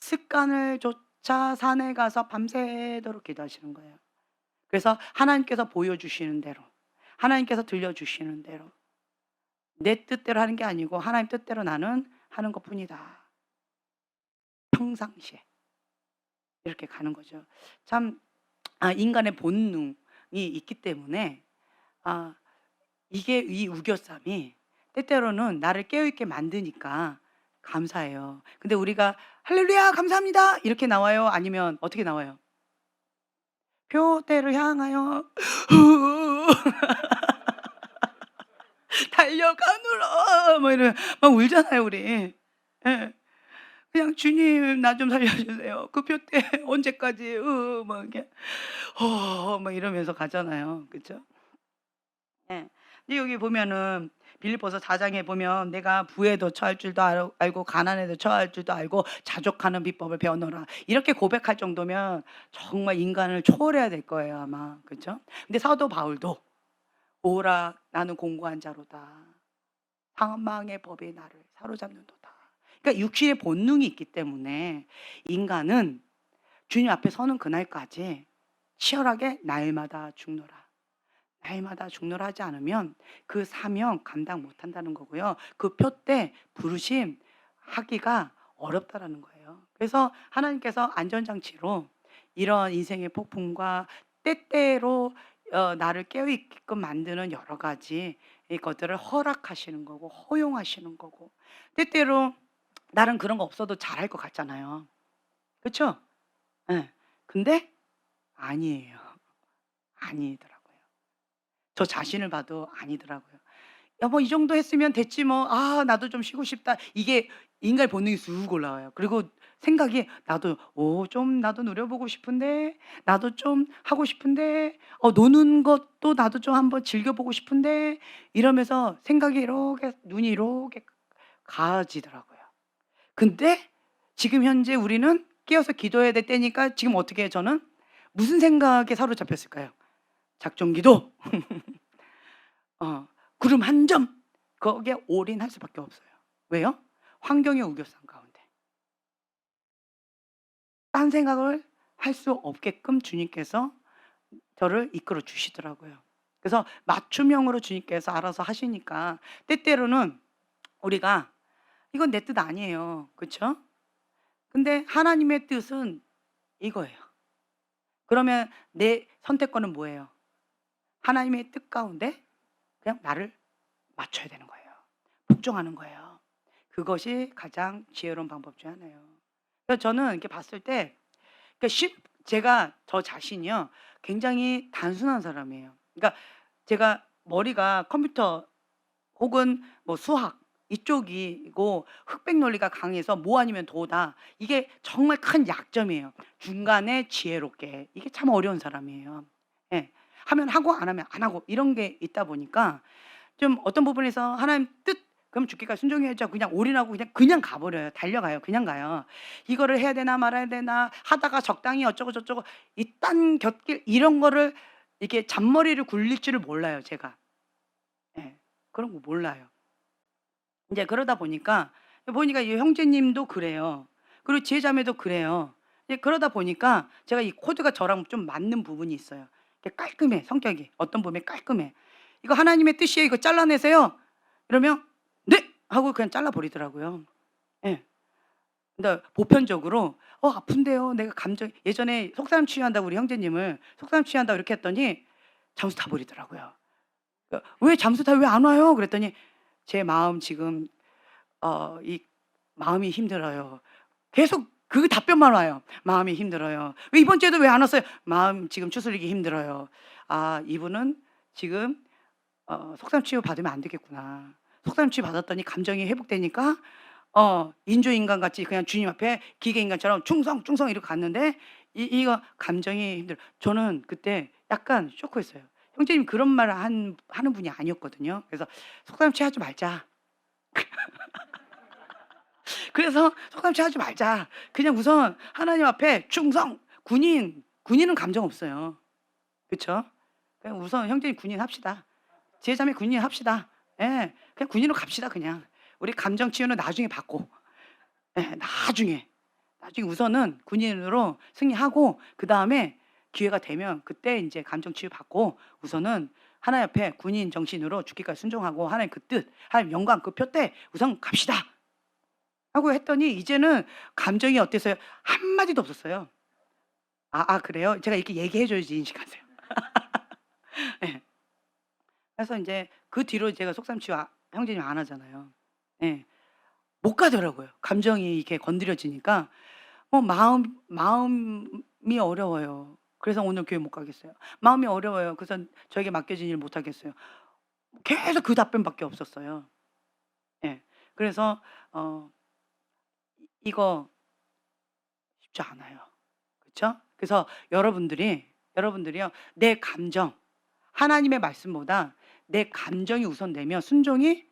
습관을 쫓아 산에 가서 밤새도록 기도하시는 거예요. 그래서 하나님께서 보여주시는 대로, 하나님께서 들려주시는 대로 내 뜻대로 하는 게 아니고 하나님 뜻대로 나는 하는 것뿐이다. 평상시에 이렇게 가는 거죠. 참 인간의 본능이 있기 때문에 아 이게 이 우겨쌈이 때때로는 나를 깨어 있게 만드니까 감사해요. 근데 우리가 "할렐루야 감사합니다." 이렇게 나와요? 아니면 어떻게 나와요? "표대를 향하여 달려가노라." 뭐 이러면 막 울잖아요 우리. 예. 그냥 "주님 나 좀 살려 주세요. 그 표대 언제까지 막 이렇게 막 이러면서 가잖아요. 그죠? 예. 근데 여기 보면은 빌립보서 4장에 보면 내가 부에도 처할 줄도 알고 가난에도 처할 줄도 알고 자족하는 비법을 배워노라. 이렇게 고백할 정도면 정말 인간을 초월해야 될 거예요, 아마. 그죠? 근데 사도 바울도 오라 나는 공고한 자로다. 사망의 법이 나를 사로잡는도다. 그러니까 육신의 본능이 있기 때문에 인간은 주님 앞에 서는 그날까지 치열하게 날마다 죽노라. 날마다 죽노라 하지 않으면 그 사명 감당 못 한다는 거고요. 그 표대 부르심 하기가 어렵다라는 거예요. 그래서 하나님께서 안전장치로 이런 인생의 폭풍과 때때로 나를 깨어 있게끔 만드는 여러 가지 이 것들을 허락하시는 거고 허용하시는 거고 때때로 나는 그런 거 없어도 잘할 것 같잖아요. 그렇죠? 예. 근데 아니에요. 아니더라고요. 저 자신을 봐도 아니더라고요. '여보 이 정도 했으면 됐지 뭐. 아 나도 좀 쉬고 싶다.' 이게 인간의 본능이 쑥 올라와요. 그리고 생각이 '나도 좀 나도 누려보고 싶은데. 나도 좀 하고 싶은데. 노는 것도 나도 좀 한번 즐겨보고 싶은데.' 이러면서 생각이 이렇게 눈이 이렇게 가지더라고요. 근데 지금 현재 우리는 깨어서 기도해야 될 때니까 지금 어떻게 해요 저는? 무슨 생각에 사로잡혔을까요? 작정기도. 구름 한 점 거기에 올인할 수밖에 없어요. 왜요? 환경의 우겨쌈 가운데. 딴 생각을 할 수 없게끔 주님께서 저를 이끌어 주시더라고요. 그래서 맞춤형으로 주님께서 알아서 하시니까 때때로는 우리가 '이건 내 뜻 아니에요.' 그쵸? 근데 하나님의 뜻은 이거예요. 그러면 내 선택권은 뭐예요? 하나님의 뜻 가운데 그냥 나를 맞춰야 되는 거예요. 복종하는 거예요. 그것이 가장 지혜로운 방법 중에 하나예요. 그래서 저는 이렇게 봤을 때 그러니까 제가 저 자신이요. 굉장히 단순한 사람이에요. 그러니까 제가 머리가 컴퓨터 혹은 뭐 수학 이쪽이고 흑백 논리가 강해서 뭐 아니면 도다. 이게 정말 큰 약점이에요. 중간에 지혜롭게. 이게 참 어려운 사람이에요. 예. 하면 하고 안 하면 안 하고 이런 게 있다 보니까 좀 어떤 부분에서 하나님 뜻 그럼 죽기까지 순종해야죠. 그냥 올인하고 그냥 가 버려요. 달려가요. 그냥 가요. 이거를 해야 되나 말아야 되나 하다가 적당히 어쩌고 저쩌고 이딴 곁길 이런 거를 이렇게 잔머리를 굴릴 줄을 몰라요, 제가. 예. 그런 거 몰라요. 인제 그러다 보니까 이 형제님도 그래요. 그리고 지혜 자매도 그래요. 이제 그러다 보니까 제가 이 코드가 저랑 좀 맞는 부분이 있어요. 이렇게 깔끔해 성격이. 어떤 부분에 깔끔해. "이거 하나님의 뜻이에요. 이거 잘라내세요." 이러면 "네." 하고 그냥 잘라 버리더라고요. 예. 근데 보편적으로 아픈데요. 내가 감정" 예전에 속사람 치유한다고 우리 형제님을 속사람 치유한다고 이렇게 했더니 잠수 타 버리더라고요. "왜 잠수 타요? 왜 안 와요?" 그랬더니 "제 마음 지금 이 마음이 힘들어요." 계속 그 답변만 와요. "마음이 힘들어요." "왜 이번 주에도 왜 안 왔어요?" "마음 지금 추스리기 힘들어요." 아 이분은 지금 '속상 치유 받으면 안 되겠구나.' 속상 치유 받았더니 감정이 회복되니까 인조인간 같이 그냥 주님 앞에 기계인간처럼 충성, 충성 이러고 갔는데 이거 감정이 힘들어. 저는 그때 약간 쇼크했어요. 형제님 그런 말을 하는 분이 아니었거든요. 그래서 "속상 치유하지 말자." 그래서 "속상치 하지 말자. 그냥 우선 하나님 앞에 충성." 군인은 감정 없어요. 그쵸? 그냥 우선 형제님 군인 합시다. 지혜자매 군인 합시다. 예. 그냥 군인으로 갑시다 그냥. 우리 감정 치유는 나중에 받고. 예. 나중에 우선은 군인으로 승리하고 그다음에 기회가 되면 그때 인제 감정 치유 받고 우선은 하나님 앞에 군인 정신으로 죽기까지 순종하고 하나님 그 뜻, 하나님 영광 그 표 때 우선 갑시다. 하고 했더니 이제는 감정이 어땠어요? 한마디도 없었어요. 그래요?" 제가 이렇게 얘기해 줘야지 인식하세요. 예. 그래서 인제 그 뒤로 제가 속삼치유 형제님 안 하잖아요. 예. 못 가더라고요. 감정이 이렇게 건드려지니까 마음이 어려워요. 그래서 오늘 교회 못 가겠어요. 마음이 어려워요. 그래서 저에게 맡겨진 일 못 하겠어요. 계속 그 답변밖에 없었어요. 예. 그래서 이거 쉽지 않아요. 그쵸? 그래서 여러분들이요. 내 감정 하나님의 말씀보다 내 감정이 우선되면 순종이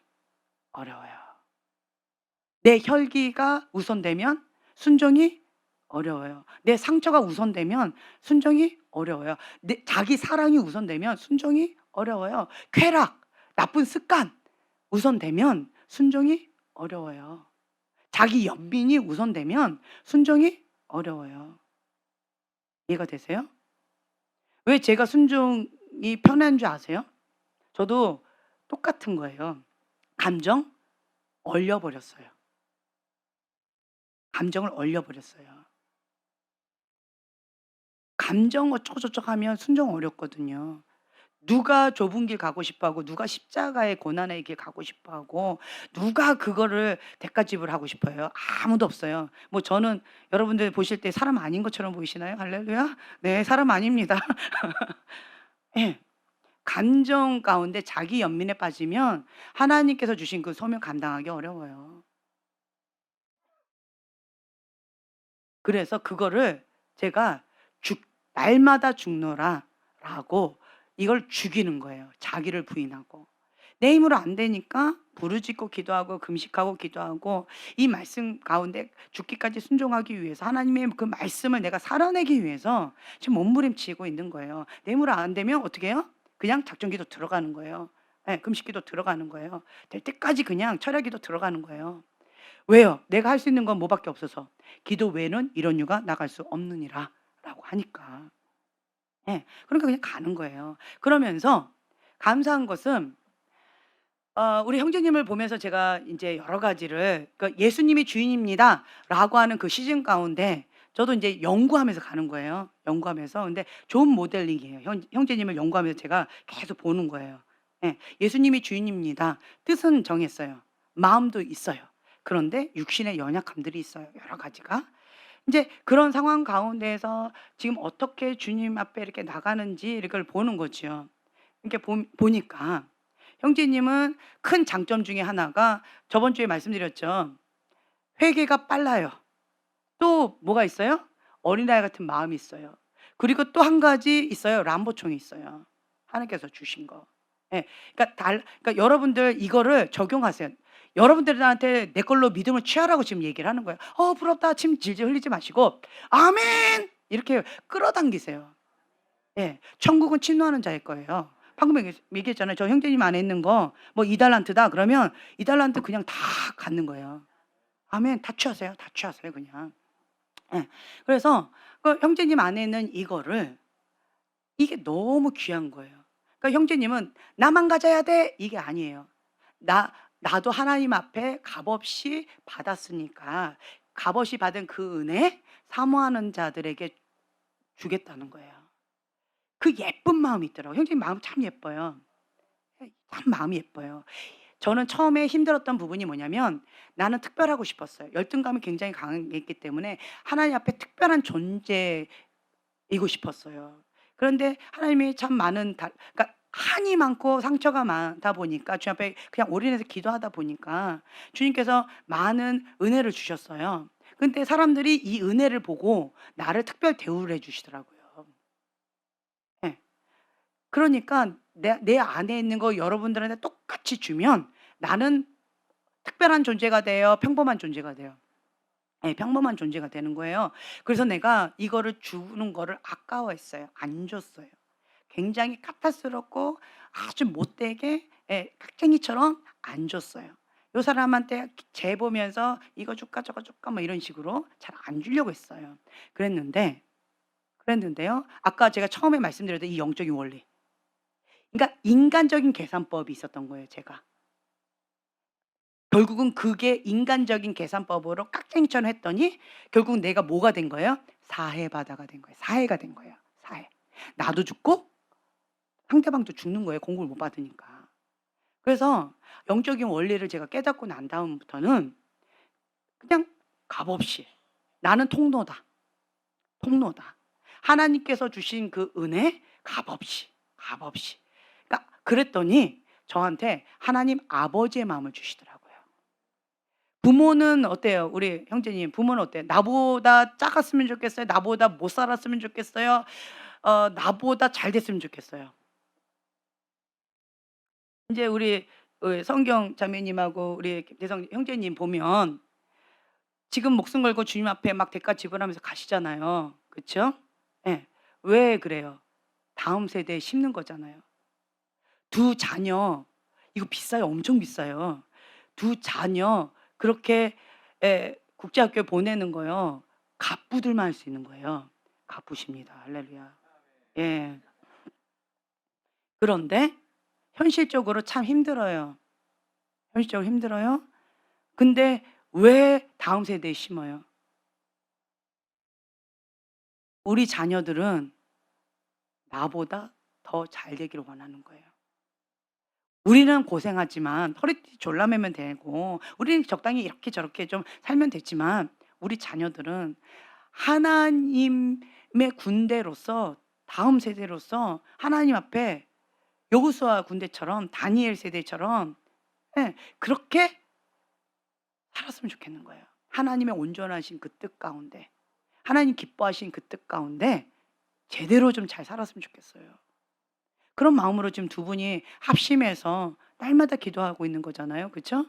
어려워요. 내 혈기가 우선되면 순종이 어려워요. 내 상처가 우선되면 순종이 어려워요. 내 자기 사랑이 우선되면 순종이 어려워요. 쾌락, 나쁜 습관 우선되면 순종이 어려워요. 자기 연민이 우선되면 순종이 어려워요. 이해가 되세요? 왜 제가 순종이 편한 줄 아세요? 저도 똑같은 거예요. 감정 얼려버렸어요. 감정을 얼려버렸어요. 감정 어쩌고저쩌고 하면 순종 어렵거든요. 누가 좁은 길 가고 싶어 하고 누가 십자가의 고난의 길 가고 싶어 하고 누가 그거를 대가 지불하고 싶어요? 아무도 없어요. 뭐 저는 여러분들 보실 때 사람 아닌 것처럼 보이시나요? 할렐루야? 네, 사람 아닙니다. 예. 감정 가운데 자기 연민에 빠지면 하나님께서 주신 그 소명 감당하기 어려워요. 그래서 그거를 제가 죽 "날마다 죽노라."라고 이걸 죽이는 거예요, 자기를 부인하고. 내 힘으로 안 되니까 부르짖고 기도하고 금식하고 기도하고 이 말씀 가운데 죽기까지 순종하기 위해서 하나님의 그 말씀을 내가 살아내기 위해서 지금 몸부림치고 있는 거예요. 내 힘으로 안 되면 어떻게 해요? 그냥 작정기도 들어가는 거예요. 예, 금식기도 들어가는 거예요. 될 때까지 그냥 철야기도 들어가는 거예요. 왜요? 내가 할 수 있는 건 뭐밖에 없어서. 기도 외에는 이런 유가 나갈 수 없느니라라고 하니까. 예. 그러니까 그냥 가는 거예요. 그러면서 감사한 것은 우리 형제님을 보면서 제가 인제 여러 가지를 그러니까 "예수님이 주인입니다."라고 하는 그 시즌 가운데 저도 인제 연구하면서 가는 거예요, 연구하면서. 근데 좋은 모델링이에요. 형제님을 연구하면서 제가 계속 보는 거예요. 예. "예수님이 주인입니다." 뜻은 정했어요. 마음도 있어요. 그런데 육신의 연약함들이 있어요, 여러 가지가. 인제 그런 상황 가운데에서 지금 어떻게 주님 앞에 이렇게 나가는지 이걸 보는 거지요. 이렇게 보니까 형제님은 큰 장점 중에 하나가 저번 주에 말씀드렸죠. 회개가 빨라요. 또 뭐가 있어요? 어린아이 같은 마음이 있어요. 그리고 또 한 가지 있어요. 람보총이 있어요. 하나님께서 주신 거. 예. 그러니까 여러분들 이거를 적용하세요. 여러분들한테 내 걸로 믿음을 취하라고 지금 얘기를 하는 거예요. 부럽다." 침 질질 흘리지 마시고 "아멘." 이렇게 끌어당기세요. 예. 천국은 침노하는 자일 거예요. 방금 얘기했잖아요. 저 형제님 안에 있는 거 뭐 2달란트다 그러면 2달란트 그냥 다 갖는 거예요. 아멘. 다 취하세요. 다 취하세요 그냥. 예. 그래서 그 형제님 안에 있는 이거를 이게 너무 귀한 거예요. 그러니까 형제님은 '나만 가져야 돼.' 이게 아니에요. 나도 하나님 앞에 값없이 받았으니까 값없이 받은 그 은혜 사모하는 자들에게 주겠다는 거예요. 그 예쁜 마음이 있더라고요. 형제님 마음 참 예뻐요. 예, 참 마음이 예뻐요. 저는 처음에 힘들었던 부분이 뭐냐면 나는 특별하고 싶었어요. 열등감이 굉장히 강했기 때문에 하나님 앞에 특별한 존재이고 싶었어요. 그런데 하나님이 참 많은 그러니까 한이 많고 상처가 많다 보니까 주님 앞에 그냥 올인해서 기도하다 보니까 주님께서 많은 은혜를 주셨어요. 근데 사람들이 이 은혜를 보고 나를 특별 대우를 해 주시더라고요. 예. 그러니까 내 안에 있는 거 여러분들한테 똑같이 주면 나는 특별한 존재가 돼요? 평범한 존재가 돼요? 예, 평범한 존재가 되는 거예요. 그래서 내가 이거를 주는 거를 아까워했어요. 안 줬어요. 굉장히 까탈스럽고 아주 못되게 예, 깍쟁이처럼 안 줬어요. 요 사람한테 재보면서 "이거 줄까 저거 줄까?" 뭐 이런 식으로 잘 안 주려고 했어요. 그랬는데요. 아까 제가 처음에 말씀드렸던 이 영적인 원리. 그러니까 인간적인 계산법이 있었던 거예요, 제가. 결국은 그게 인간적인 계산법으로 깍쟁이처럼 했더니 결국 내가 뭐가 된 거예요? 사해바다가 된 거예요. 사해가 된 거예요. 사해. 나도 죽고 상대방도 죽는 거예요, 공급을 못 받으니까. 그래서 영적인 원리를 제가 깨닫고 난 다음부터는 그냥 값없이 '나는 통로다. 통로다.' 하나님께서 주신 그 은혜 값없이, 값없이. 그러니까 그랬더니 저한테 하나님 아버지의 마음을 주시더라고요. 부모는 어때요? 우리 형제님 부모는 어때요? 나보다 작았으면 좋겠어요? 나보다 못 살았으면 좋겠어요? 나보다 잘 됐으면 좋겠어요? 인제 우리 성경 자매님하고 우리 대성 형제님 보면 지금 목숨 걸고 주님 앞에 막 대가 지불하면서 가시잖아요. 그쵸? 예. 왜 그래요? 다음 세대에 심는 거잖아요. 두 자녀 이거 비싸요. 엄청 비싸요. 두 자녀 그렇게 국제학교에 보내는 거요. 갑부들만 할 수 있는 거예요. 갑부십니다. 할렐루야. 예. 그런데 현실적으로 참 힘들어요. 현실적으로 힘들어요. 근데 왜 다음 세대에 심어요? 우리 자녀들은 나보다 더 잘 되기를 원하는 거예요. 우리는 고생하지만 허리띠 졸라매면 되고 우리는 적당히 이렇게 저렇게 좀 살면 되지만 우리 자녀들은 하나님의 군대로서 다음 세대로서 하나님 앞에 여호수아 군대처럼 다니엘 세대처럼 그렇게 살았으면 좋겠는 거예요. 하나님의 온전하신 그 뜻 가운데 하나님 기뻐하신 그 뜻 가운데 제대로 좀 잘 살았으면 좋겠어요. 그런 마음으로 지금 두 분이 합심해서 날마다 기도하고 있는 거잖아요. 그쵸?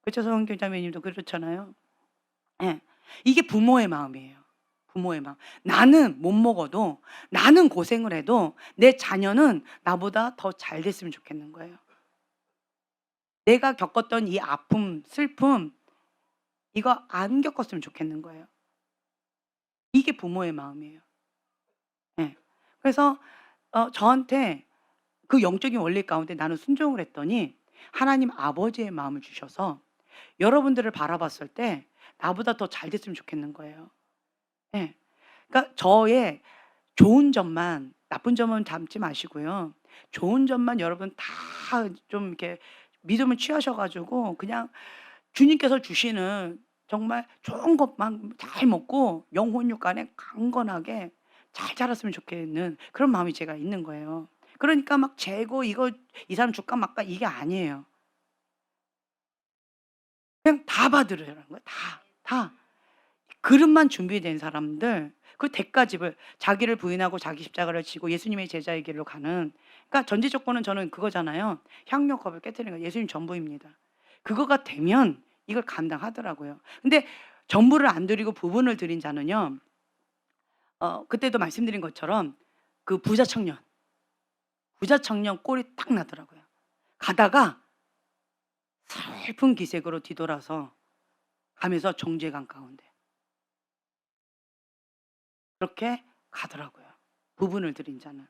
그쵸? 성경 자매님도 그렇잖아요. 예. 이게 부모의 마음이에요. 부모의 마음. 나는 못 먹어도 나는 고생을 해도 내 자녀는 나보다 더 잘 됐으면 좋겠는 거예요. 내가 겪었던 이 아픔, 슬픔 이거 안 겪었으면 좋겠는 거예요. 이게 부모의 마음이에요. 예. 그래서 저한테 그 영적인 원리 가운데 나는 순종을 했더니 하나님 아버지의 마음을 주셔서 여러분들을 바라봤을 때 나보다 더 잘 됐으면 좋겠는 거예요. 예. 그러니까 저의 좋은 점만 나쁜 점은 담지 마시고요. 좋은 점만 여러분 다 좀 이렇게 믿음을 취하셔 가지고 그냥 주님께서 주시는 정말 좋은 것만 잘 먹고 영혼육 간에 강건하게 잘 자랐으면 좋겠는 그런 마음이 제가 있는 거예요. 그러니까 막 재고 이거 이 사람 줄까 말까 이게 아니에요. 그냥 다 받으라는 거예요. 다. 다. 그릇만 준비된 사람들 그 대가집을 자기를 부인하고 자기 십자가를 지고 예수님의 제자의 길로 가는 그러니까 전제 조건은 저는 그거잖아요. 향료컵을 깨뜨리는 거 예수님 전부입니다. 그거가 되면 이걸 감당하더라고요. 근데 전부를 안 드리고 부분을 드린 자는요. 그때도 말씀드린 것처럼 그 부자 청년 꼴이 딱 나더라고요. 가다가 슬픈 기색으로 뒤돌아서 가면서 정죄감 가운데 그렇게 가더라고요. 부분을 드린 자는.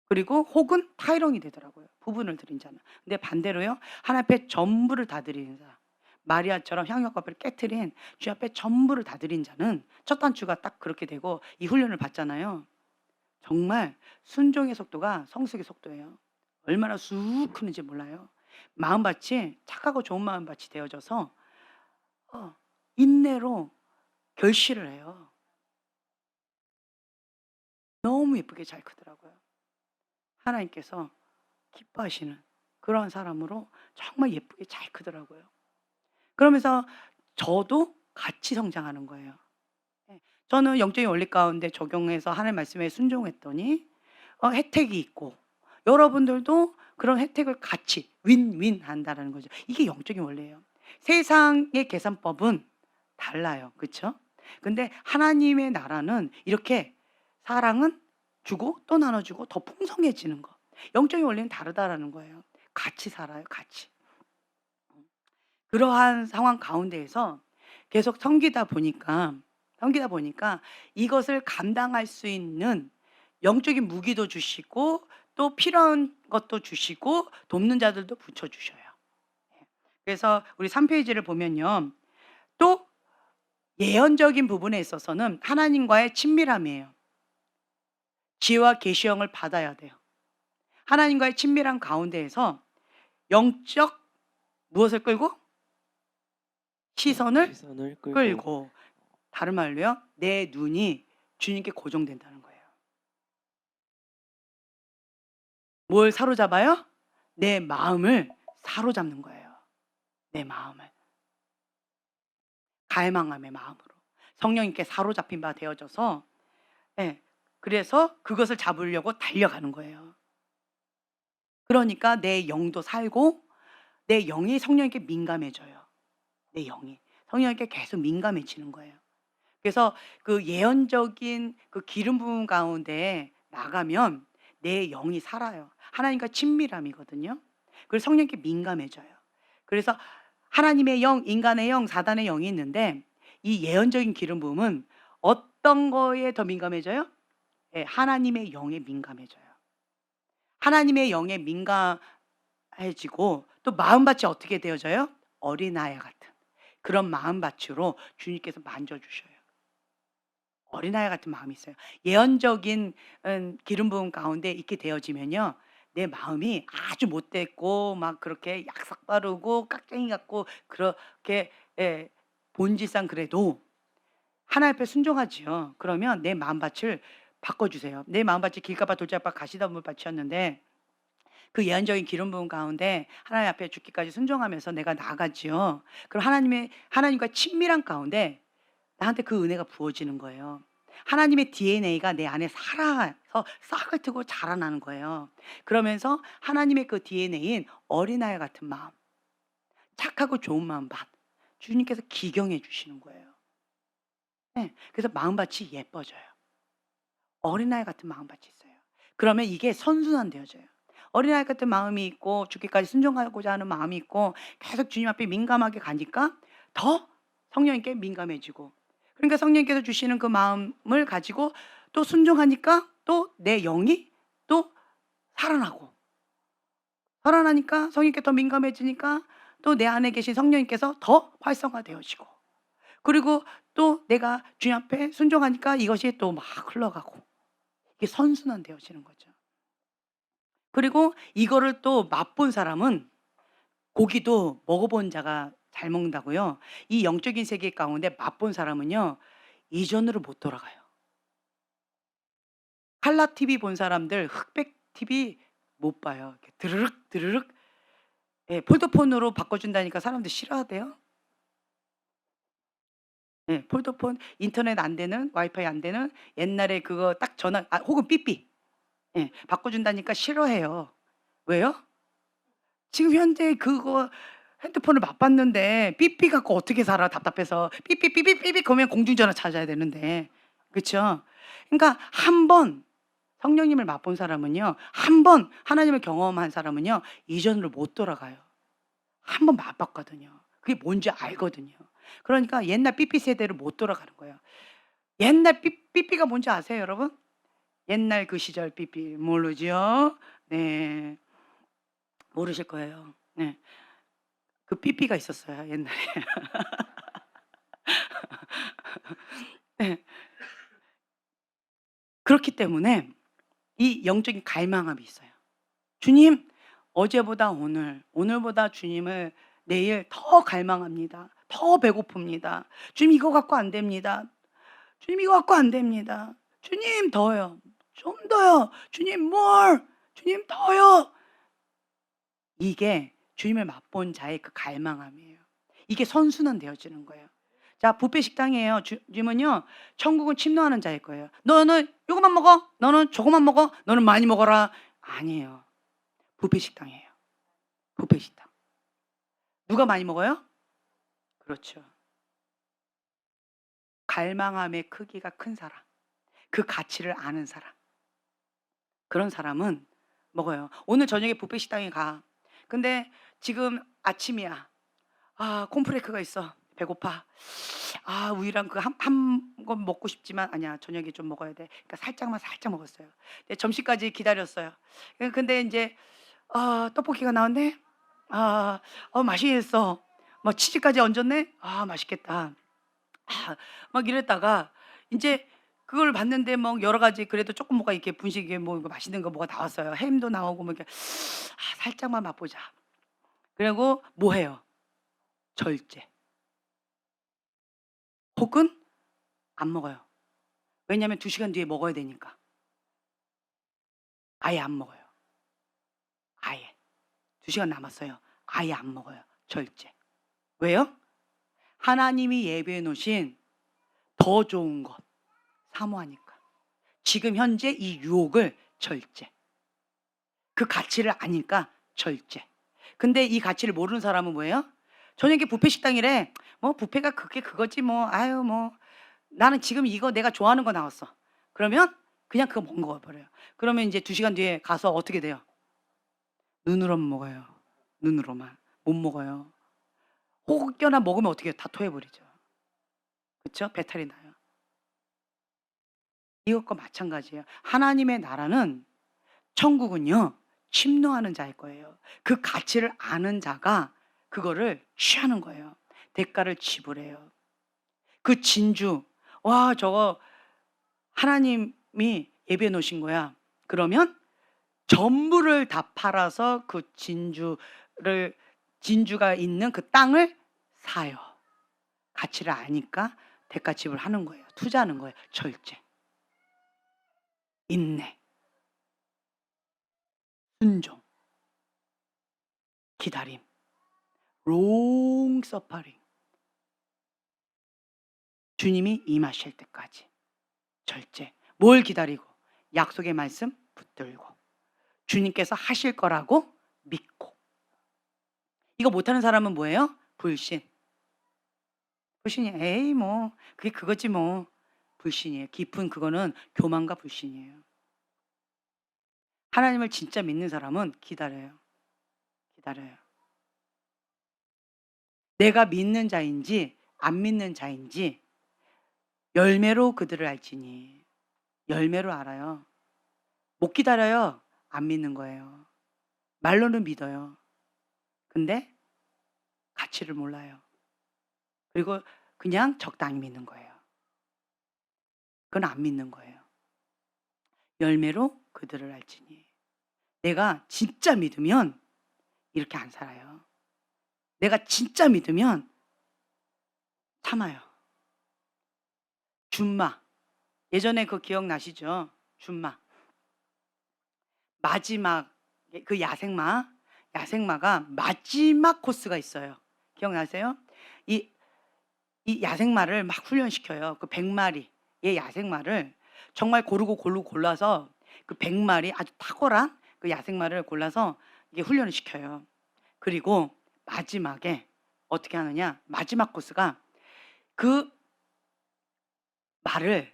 그리고 혹은 타이렁이 되더라고요. 부분을 드린 자는. 근데 반대로요. 하나님 앞에 전부를 다 드리는 자. 마리아처럼 향유값을 깨트린 주 앞에 전부를 다 드린 자는 첫 단추가 딱 그렇게 되고 이 훈련을 받잖아요. 정말 순종의 속도가 성숙의 속도예요. 얼마나 쑥 크는지 몰라요. 마음밭이 착하고 좋은 마음밭이 되어져서 인내로 결실을 해요. 너무 예쁘게 잘 크더라고요. 하나님께서 기뻐하시는 그러한 사람으로 정말 예쁘게 잘 크더라고요. 그러면서 저도 같이 성장하는 거예요. 예. 저는 영적인 원리 가운데 적용해서 하나님 말씀에 순종했더니 혜택이 있고 여러분들도 그런 혜택을 같이 윈윈 한다라는 거죠. 이게 영적인 원리예요. 세상의 계산법은 달라요. 그쵸? 근데 하나님의 나라는 이렇게 사랑은 주고 또 나눠주고 더 풍성해지는 거. 영적인 원리는 다르다라는 거예요. 같이 살아요. 같이. 그러한 상황 가운데에서 계속 섬기다 보니까 이것을 감당할 수 있는 영적인 무기도 주시고 또 필요한 것도 주시고 돕는 자들도 붙여 주셔요. 예. 그래서 우리 3 페이지를 보면요. 또 예언적인 부분에 있어서는 하나님과의 친밀함이에요. 지혜와 계시형을 받아야 돼요. 하나님과의 친밀한 가운데에서 영적 무엇을 끌고? 시선을 시선을 끌고 끌고 다른 말로요. 내 눈이 주님께 고정된다는 거예요. 뭘 사로잡아요? 내 마음을 사로잡는 거예요. 내 마음을. 갈망함의 마음으로. 성령님께 사로잡힌 바 되어져서 예. 그래서 그것을 잡으려고 달려가는 거예요. 그러니까 내 영도 살고 내 영이 성령님께 민감해져요. 내 영이. 성령님께 계속 민감해지는 거예요. 그래서 그 예언적인 그 기름 부음 가운데 나가면 내 영이 살아요. 하나님과 친밀함이거든요. 그래서 성령님께 민감해져요. 그래서 하나님의 영, 인간의 영, 사단의 영이 있는데 이 예언적인 기름 부음은 어떤 거에 더 민감해져요? 예, 하나님의 영에 민감해져요. 하나님의 영에 민감해지고 또 마음밭이 어떻게 되어져요? 어린아이 같은 그런 마음밭으로 주님께서 만져주셔요. 어린아이 같은 마음이 있어요. 예언적인 기름 부음 가운데 있게 되어지면요. 내 마음이 아주 못됐고 막 그렇게 약삭 빠르고 깍쟁이 같고 그렇게 예, 본질상 그래도 하나님 앞에 순종하지요. 그러면 내 마음밭을 바꿔주세요. 내 마음밭이 길가밭 돌짝밭 가시덤불 밭이었는데 그 예언적인 기름 부음 가운데 하나님 앞에 죽기까지 순종하면서 내가 나아가지요. 그럼 하나님과 친밀한 가운데 나한테 그 은혜가 부어지는 거예요. 하나님의 DNA가 내 안에 살아서 싹을 트고 자라나는 거예요. 그러면서 하나님의 그 DNA인 어린아이 같은 마음, 착하고 좋은 마음 주님께서 기경해 주시는 거예요. 네, 그래서 마음밭이 예뻐져요. 어린아이 같은 마음밭이 있어요. 그러면 이게 선순환되어져요. 어린아이 같은 마음이 있고 죽기까지 순종하고자 하는 마음이 있고 계속 주님 앞에 민감하게 가니까 더 성령님께 민감해지고 그러니까 성령님께서 주시는 그 마음을 가지고 또 순종하니까 또 내 영이 또 살아나고 살아나니까 성령님께 더 민감해지니까 또 내 안에 계신 성령님께서 더 활성화되어지고 그리고 또 내가 주님 앞에 순종하니까 이것이 또 막 흘러가고 이게 선순환되어지는 거죠. 그리고 이거를 또 맛본 사람은 고기도 먹어본 자가 잘 먹는다고요. 이 영적인 세계 가운데 맛본 사람은요. 이전으로 못 돌아가요. 칼라 TV 본 사람들 흑백 TV 못 봐요. 이렇게 드르륵 드르륵 예, 폴더폰으로 바꿔준다니까 사람들 싫어하대요. 예, 폴더폰 인터넷 안 되는 와이파이 안 되는 옛날에 그거 딱 전화 혹은 삐삐 예, 바꿔준다니까 싫어해요. 왜요? 지금 현재 그거 핸드폰을 맛봤는데 삐삐 갖고 어떻게 살아 답답해서 삐삐삐삐삐삐 그러면 공중전화 찾아야 되는데 그쵸? 그러니까 한 번 성령님을 맛본 사람은요. 한 번 하나님을 경험한 사람은요. 이전으로 못 돌아가요. 한 번 맛봤거든요. 그게 뭔지 알거든요. 그러니까 옛날 삐삐 세대로 못 돌아가는 거예요. 옛날 삐삐가 뭔지 아세요 여러분? 옛날 그 시절 삐삐 모르죠? 네. 모르실 거예요. 네. 그 삐삐가 있었어요 옛날에. 네. 그렇기 때문에 이 영적인 갈망함이 있어요. 주님, 어제보다 오늘, 오늘보다 주님을 내일 더 갈망합니다. 더 배고픕니다. 주님 이거 갖고 안 됩니다. 주님 이거 갖고 안 됩니다. 주님 더요. 좀 더요. 주님 more. 주님 더요. 이게 주님을 맛본 자의 그 갈망함이에요. 이게 선순환 되어지는 거예요. 자, 뷔페 식당이에요. 주님은요, 천국은 침노하는 자일 거예요. 너는 요것만 먹어. 너는 저것만 먹어. 너는 많이 먹어라. 아니에요. 뷔페 식당이에요. 뷔페 식당. 누가 많이 먹어요? 그렇죠. 갈망함의 크기가 큰 사람. 그 가치를 아는 사람. 그런 사람은 먹어요. 오늘 저녁에 뷔페 식당에 가. 근데 지금 아침이야. 아, 콘프레이크가 있어. 배고파. 아, 우유랑 그 한 건 먹고 싶지만 아니야. 저녁에 좀 먹어야 돼. 그러니까 살짝만 살짝 먹었어요. 근데 점심까지 기다렸어요. 근데 인제 떡볶이가 나왔네. 아, 맛있겠어. 뭐 치즈까지 얹었네. 아, 맛있겠다. 아, 막 이랬다가 인제 그걸 봤는데 뭐 여러 가지 그래도 쪼끔 뭐가 이렇게 분식에 뭐 이거 맛있는 거 뭐가 나왔어요. 햄도 나오고 뭐 이렇게 '아, 살짝만 맛보자.' 그리고 뭐 해요? 절제. 혹은 안 먹어요. 왜냐하면 2 시간 뒤에 먹어야 되니까. 아예 안 먹어요. 아예. 2 시간 남았어요. 아예 안 먹어요. 절제. 왜요? 하나님이 예비해 놓으신 더 좋은 것 사모하니까. 지금 현재 이 유혹을 절제. 그 가치를 아니까 절제. 근데 이 가치를 모르는 사람은 뭐예요? 저녁에 뷔페 식당이래. 뭐 뷔페가 그게 그거지 뭐. 아유 뭐 나는 지금 이거 내가 좋아하는 거 나왔어. 그러면 그냥 그거 먹어 버려요. 그러면 인제 2 시간 뒤에 가서 어떻게 돼요? 눈으로만 먹어요. 눈으로만. 못 먹어요. 혹여나 먹으면 어떻게 해요? 다 토해 버리죠. 그쵸? 배탈이 나요. 이것과 마찬가지예요. 하나님의 나라는 천국은요. 침노하는 자일 거예요. 그 가치를 아는 자가 그거를 취하는 거예요. 대가를 지불해요. 그 진주 와 저거 하나님이 예비해 놓으신 거야. 그러면 전부를 다 팔아서 그 진주가 있는 그 땅을 사요. 가치를 아니까 대가 지불하는 거예요. 투자하는 거예요. 절제, 인내, 순종, 기다림, 롱 서퍼링. 주님이 임하실 때까지 절제. 뭘 기다리고? 약속의 말씀 붙들고 주님께서 하실 거라고 믿고. 이거 못하는 사람은 뭐예요? 불신. 불신이 에이 뭐 그게 그거지 뭐. 불신이에요. 깊은 그거는 교만과 불신이에요. 하나님을 진짜 믿는 사람은 기다려요. 기다려요. 내가 믿는 자인지 안 믿는 자인지 열매로 그들을 알지니. 열매로 알아요. 못 기다려요. 안 믿는 거예요. 말로는 믿어요. 근데 가치를 몰라요. 그리고 그냥 적당히 믿는 거예요. 그건 안 믿는 거예요. 열매로 그들을 알지니. 내가 진짜 믿으면 이렇게 안 살아요. 내가 진짜 믿으면 참아요. 준마. 예전에 그 기억나시죠? 준마. 마지막 그 야생마가 마지막 코스가 있어요. 기억나세요? 이 이 야생마를 막 훈련시켜요. 그 100마리의 야생마를 정말 고르고 골라서 그 100마리 아주 탁월한 그 야생마를 골라서 이게 훈련을 시켜요. 그리고 마지막에 어떻게 하느냐? 마지막 코스가 그 말을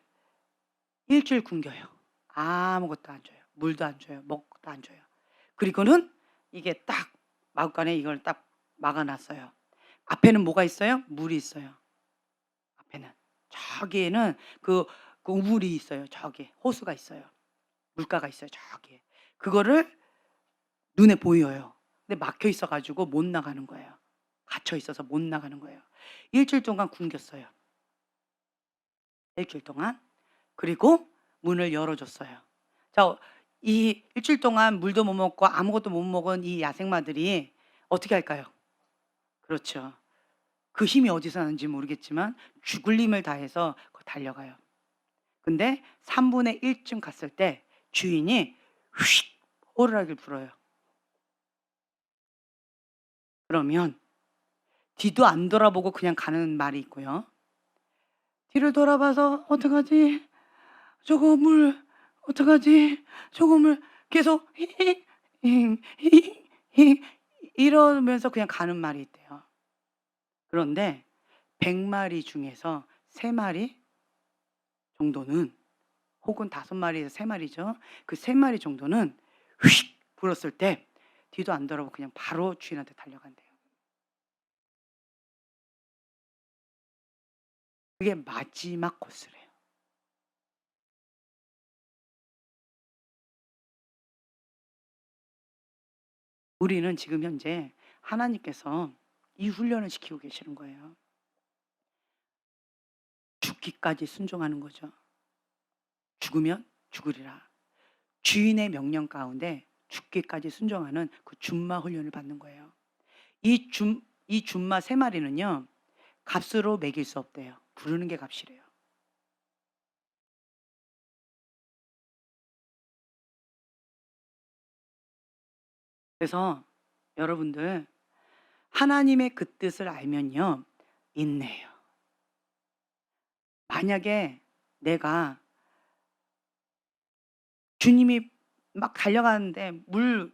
1 주일 굶겨요. 아무것도 안 줘요. 물도 안 줘요. 먹을 것도 안 줘요. 그리고는 이게 딱 마구간에 이걸 딱 막아 놨어요. 앞에는 뭐가 있어요? 물이 있어요. 앞에는. 저기에는 그 우물이 있어요. 저기 호수가 있어요. 물가가 있어요. 저기에. 그거를 눈에 보여요. 근데 막혀 있어 가지고 못 나가는 거예요. 갇혀 있어서 못 나가는 거예요. 1 주일 동안 굶겼어요. 1 주일 동안. 그리고 문을 열어 줬어요. 자 이 1 주일 동안 물도 못 먹고 아무것도 못 먹은 이 야생마들이 어떻게 할까요? 그렇죠. 그 힘이 어디서 나는지 모르겠지만 죽을 힘을 다해서 달려가요. 근데 3분의 1 쯤 갔을 때 주인이 휙 호루라기를 불어요. 그러면 뒤도 안 돌아보고 그냥 가는 말이 있고요. 뒤를 돌아봐서 '어떡하지? 저거 물 어떡하지? 저거 물' 계속 힝 이러면서 그냥 가는 말이 있대요. 그런데 100 마리 중에서 3 마리 정도는 혹은 5 마리에서 3 마리죠. 그 3 마리 정도는 휙 불었을 때 뒤도 안 돌아보고 그냥 바로 주인한테 달려간대요. 그게 마지막 코스래요. 우리는 지금 현재 하나님께서 이 훈련을 시키고 계시는 거예요. 죽기까지 순종하는 거죠. 죽으면 죽으리라. 주인의 명령 가운데 죽기까지 순종하는 그 준마 훈련을 받는 거예요. 이 준마 3 마리는요. 값으로 매길 수 없대요. 부르는 게 값이래요. 그래서 여러분들 하나님의 그 뜻을 알면요. 인내해요. 만약에 내가 주님이 막 달려가는데 물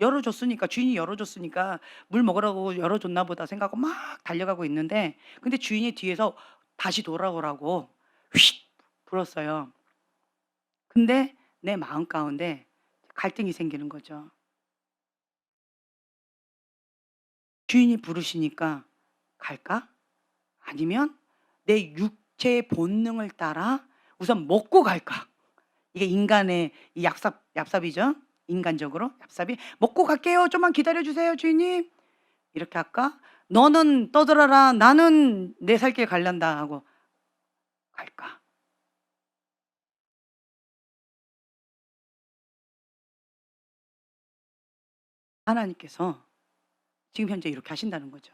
열어줬으니까, 주인이 열어줬으니까 물 먹으라고 열어줬나 보다 생각하고 막 달려가고 있는데, 근데 주인이 뒤에서 다시 돌아오라고 휙 불었어요. 근데 내 마음 가운데 갈등이 생기는 거죠. 주인이 부르시니까 갈까? 아니면 내 육체의 본능을 따라 우선 먹고 갈까? 이게 인간의 이 얍삽이죠. 인간적으로 얍삽이 "먹고 갈게요. 좀만 기다려 주세요 주인님." 이렇게 할까? "너는 떠들어라. 나는 내 살 길 갈란다." 하고 갈까? 하나님께서 지금 현재 이렇게 하신다는 거죠.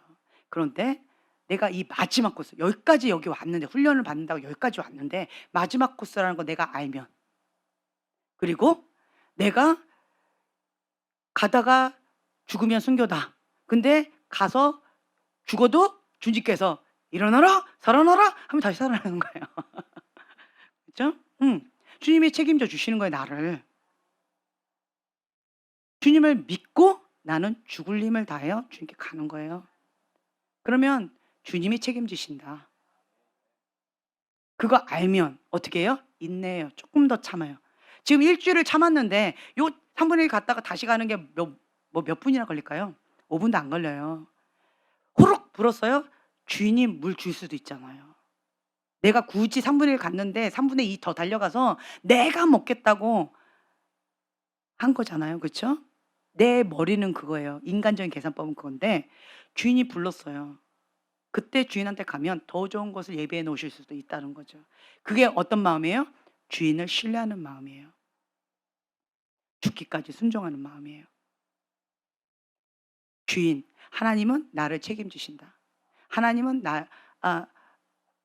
그런데 내가 이 마지막 코스, 여기까지 여기 왔는데, 훈련을 받는다고 여기까지 왔는데 마지막 코스라는 거 내가 알면, 그리고 내가 가다가 죽으면 순교다. 근데 가서 죽어도 주님께서 "일어나라. 살아나라." 하면 다시 살아나는 거예요. 그죠? 주님이 책임져 주시는 거예요, 나를. 주님을 믿고 나는 죽을 힘을 다하여 주님께 가는 거예요. 그러면 주님이 책임지신다. 그거 알면 어떻게 해요? 인내해요. 조금 더 참아요. 지금 일 주일을 참았는데 요 3분의 1 갔다가 다시 가는 게 몇 분이나 걸릴까요? 5 분도 안 걸려요. 호록 불었어요? 주인이 물 줄 수도 있잖아요. 내가 굳이 3분의 1 갔는데 3분의 2 더 달려가서 내가 먹겠다고 한 거잖아요. 그쵸? 내 머리는 그거예요. 인간적인 계산법은 그건데 주인이 불렀어요. 그때 주인한테 가면 더 좋은 것을 예비해 놓으실 수도 있다는 거죠. 그게 어떤 마음이에요? 주인을 신뢰하는 마음이에요. 죽기까지 순종하는 마음이에요. 주인, 하나님은 나를 책임지신다. 하나님은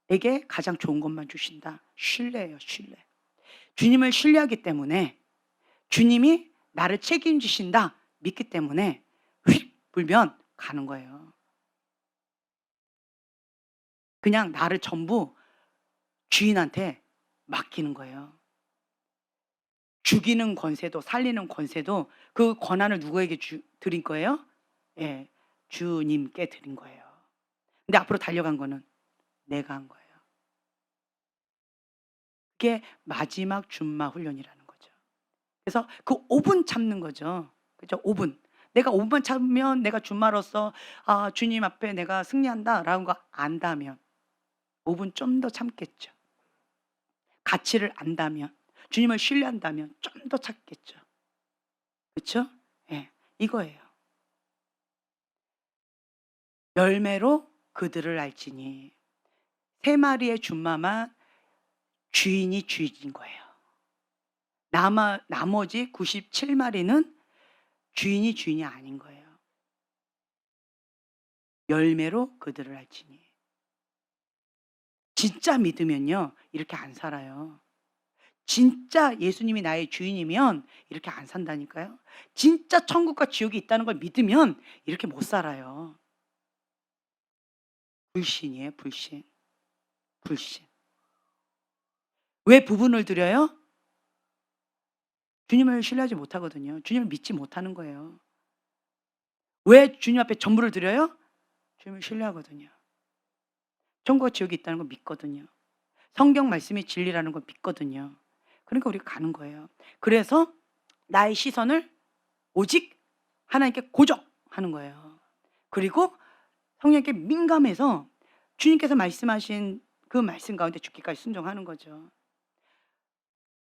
에게 가장 좋은 것만 주신다. 신뢰예요, 신뢰. 주님을 신뢰하기 때문에, 주님이 나를 책임지신다 믿기 때문에 휙 불면 가는 거예요. 그냥 나를 전부 주인한테 맡기는 거예요. 죽이는 권세도 살리는 권세도 그 권한을 누구에게 드린 거예요? 예. 주님께 드린 거예요. 근데 앞으로 달려간 거는 내가 한 거예요. 그게 마지막 준마 훈련이라는 거죠. 그래서 그 5분 참는 거죠. 그죠? 5 분. 내가 5 분만 참으면 내가 준마로서 '아 주님 앞에 내가 승리한다.'라는 거 안다면 5분 좀 더 참겠죠. 가치를 안다면, 주님을 신뢰한다면 좀 더 참겠죠. 그쵸? 예. 이거예요. 열매로 그들을 알지니. 세 마리의 준마만 주인이 주인인 거예요. 나머지 97 마리는 주인이 주인이 아닌 거예요. 열매로 그들을 알지니. 진짜 믿으면요, 이렇게 안 살아요. 진짜 예수님이 나의 주인이면 이렇게 안 산다니까요. 진짜 천국과 지옥이 있다는 걸 믿으면 이렇게 못 살아요. 불신이에요, 불신. 불신. 왜 부분을 드려요? 주님을 신뢰하지 못하거든요. 주님을 믿지 못하는 거예요. 왜 주님 앞에 전부를 드려요? 주님을 신뢰하거든요. 천국과 지옥이 있다는 걸 믿거든요. 성경 말씀이 진리라는 걸 믿거든요. 그러니까 우리가 가는 거예요. 그래서 나의 시선을 오직 하나님께 고정하는 거예요. 그리고 성령께 민감해서 주님께서 말씀하신 그 말씀 가운데 죽기까지 순종하는 거죠.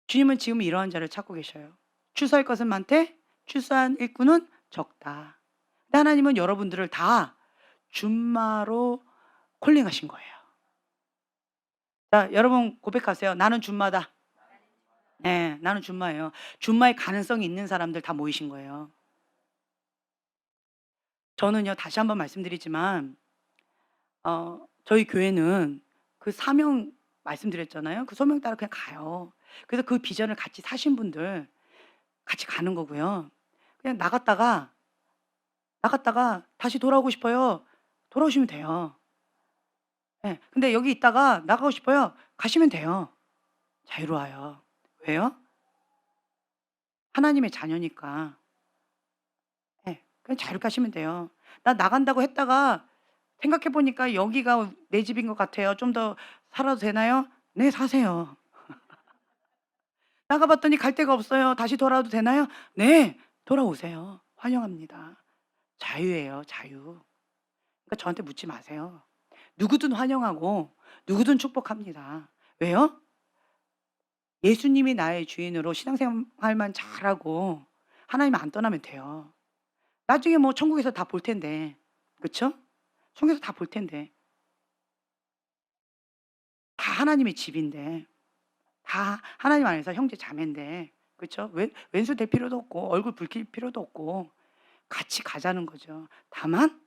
주님은 지금 이러한 자를 찾고 계셔요. 추수할 것은 많되 추수한 일꾼은 적다. 근데 하나님은 여러분들을 다 준마로 콜링하신 거예요. 자, 여러분 고백하세요. 나는 준마다. 네, 나는 준마예요. 준마의 가능성이 있는 사람들 다 모이신 거예요. 저는요, 다시 한번 말씀드리지만 저희 교회는 그 사명 말씀드렸잖아요. 그 소명 따라 그냥 가요. 그래서 그 비전을 같이 사신 분들 같이 가는 거고요. 그냥 나갔다가 다시 돌아오고 싶어요. 돌아오시면 돼요. 예. 근데 여기 있다가 나가고 싶어요. 가시면 돼요. 자유로워요. 왜요? 하나님의 자녀니까. 예. 그냥 자유롭게 하시면 돼요. 나 나간다고 했다가 생각해 보니까 여기가 내 집인 것 같아요. 좀 더 살아도 되나요? 네, 사세요. 나가 봤더니 갈 데가 없어요. 다시 돌아와도 되나요? 네. 돌아오세요. 환영합니다. 자유예요, 자유. 그러니까 저한테 묻지 마세요. 누구든 환영하고 누구든 축복합니다. 왜요? 예수님이 나의 주인으로 신앙생활만 잘하고 하나님 안 떠나면 돼요. 나중에 뭐 천국에서 다 볼 텐데. 그쵸? 천국에서 다 볼 텐데. 다 하나님의 집인데. 다 하나님 안에서 형제 자매인데. 그쵸? 왼수 될 필요도 없고 얼굴 붉힐 필요도 없고 같이 가자는 거죠. 다만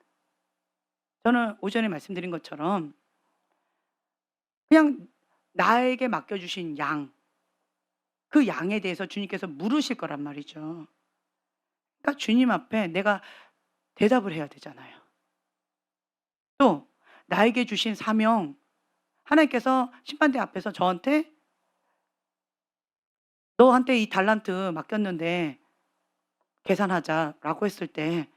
저는 오전에 말씀드린 것처럼 그냥 나에게 맡겨 주신 양, 그 양에 대해서 주님께서 물으실 거란 말이죠. 그러니까 주님 앞에 내가 대답을 해야 되잖아요. 또 나에게 주신 사명, 하나님께서 심판대 앞에서 저한테 "너한테 이 달란트 맡겼는데 계산하자."라고 했을 때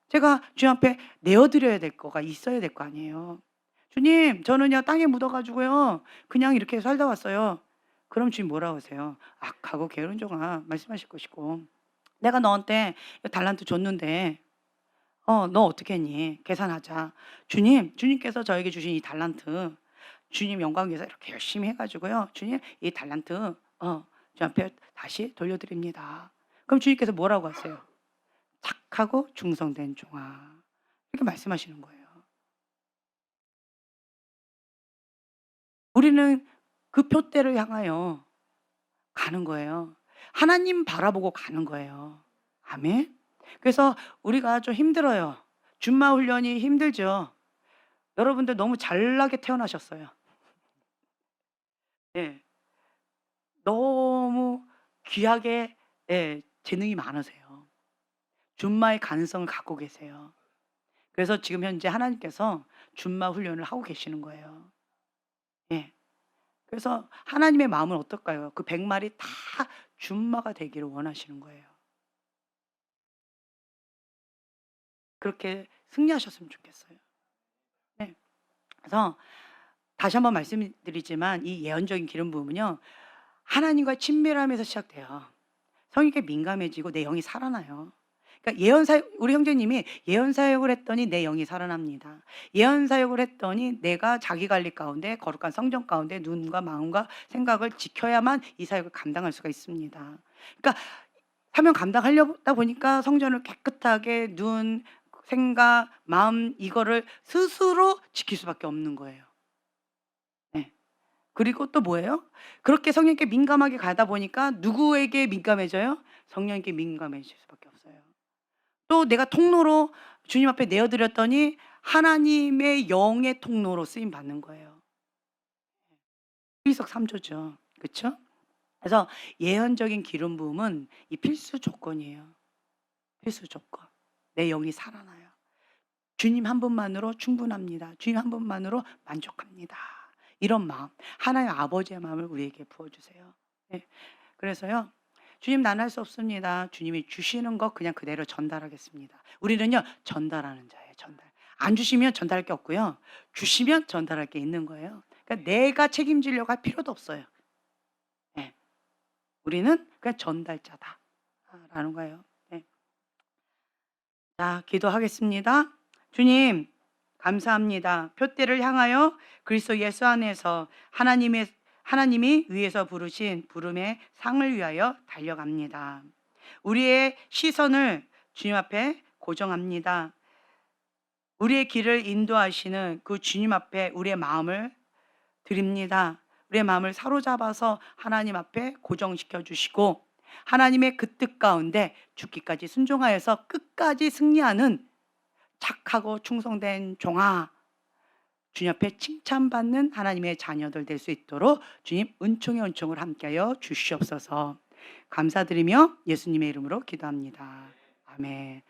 제가 주님 앞에 내어 드려야 될 거가 있어야 될 거 아니에요. "주님, 저는요 땅에 묻어 가지고요 그냥 이렇게 살다 왔어요." 그럼 주님 뭐라고 하세요? "악하고 게으른 종아." 말씀하실 것이고, "내가 너한테 달란트 줬는데 너 어떻게 했니? 계산하자." 주님께서 저에게 주신 이 달란트, 주님 영광 위해서 이렇게 열심히 해 가지고요. "주님, 이 달란트 주님 앞에 다시 돌려드립니다." 그럼 주님께서 뭐라고 하세요? "착하고 충성된 종아." 이렇게 말씀하시는 거예요. 우리는 그 표대를 향하여 가는 거예요. 하나님 바라보고 가는 거예요. 아멘. 그래서 우리가 좀 힘들어요. 준마 훈련이 힘들죠. 여러분들 너무 잘나게 태어나셨어요. 예. 너무 귀하게, 예, 재능이 많으세요. 준마의 가능성을 갖고 계세요. 그래서 지금 현재 하나님께서 준마 훈련을 하고 계시는 거예요. 예. 그래서 하나님의 마음은 어떨까요? 그 100 마리 다 준마가 되기를 원하시는 거예요. 그렇게 승리하셨으면 좋겠어요. 네. 그래서 다시 한번 말씀드리지만 이 예언적인 기름 부음은요, 하나님과의 친밀함에서 시작돼요. 성령께 민감해지고 내 영이 살아나요. 그러니까 예언 사역, 우리 형제님이 예언 사역을 했더니 내 영이 살아납니다. 예언 사역을 했더니 내가 자기 관리 가운데 거룩한 성전 가운데 눈과 마음과 생각을 지켜야만 이 사역을 감당할 수가 있습니다. 그러니까 사명 감당하려다 보니까 성전을 깨끗하게 눈, 생각, 마음 이거를 스스로 지킬 수밖에 없는 거예요. 네. 그리고 또 뭐예요? 그렇게 성령께 민감하게 가다 보니까 누구에게 민감해져요? 성령께 민감해질 수밖에 없어요. 또 내가 통로로 주님 앞에 내어 드렸더니 하나님의 영의 통로로 쓰임 받는 거예요. 일석삼조죠. 그쵸? 그래서 예언적인 기름 부음은 이 필수 조건이에요. 필수 조건. 내 영이 살아나요. 주님 한 분만으로 충분합니다. 주님 한 분만으로 만족합니다. 이런 마음, 하나님 아버지의 마음을 우리에게 부어 주세요. 예. 그래서요, "주님 나는 할 수 없습니다." 주님이 주시는 것 그냥 그대로 전달하겠습니다. 우리는요 전달하는 자예요, 전달. 안 주시면 전달할 게 없고요. 주시면 전달할 게 있는 거예요. 그러니까 내가 책임지려고 할 필요도 없어요. 예. 우리는 그냥 전달자다라는 거예요. 예. 자, 기도하겠습니다. 주님, 감사합니다. 표대를 향하여 그리스도 예수 안에서 하나님이 위에서 부르신 부름의 상을 위하여 달려갑니다. 우리의 시선을 주님 앞에 고정합니다. 우리의 길을 인도하시는 그 주님 앞에 우리의 마음을 드립니다. 우리의 마음을 사로잡아서 하나님 앞에 고정시켜 주시고 하나님의 그 뜻 가운데 죽기까지 순종하여서 끝까지 승리하는 착하고 충성된 종아, 주님 앞에 칭찬받는 하나님의 자녀들 될 수 있도록 주님 은총의 은총을 함께하여 주시옵소서. 감사드리며 예수님의 이름으로 기도합니다. 아멘.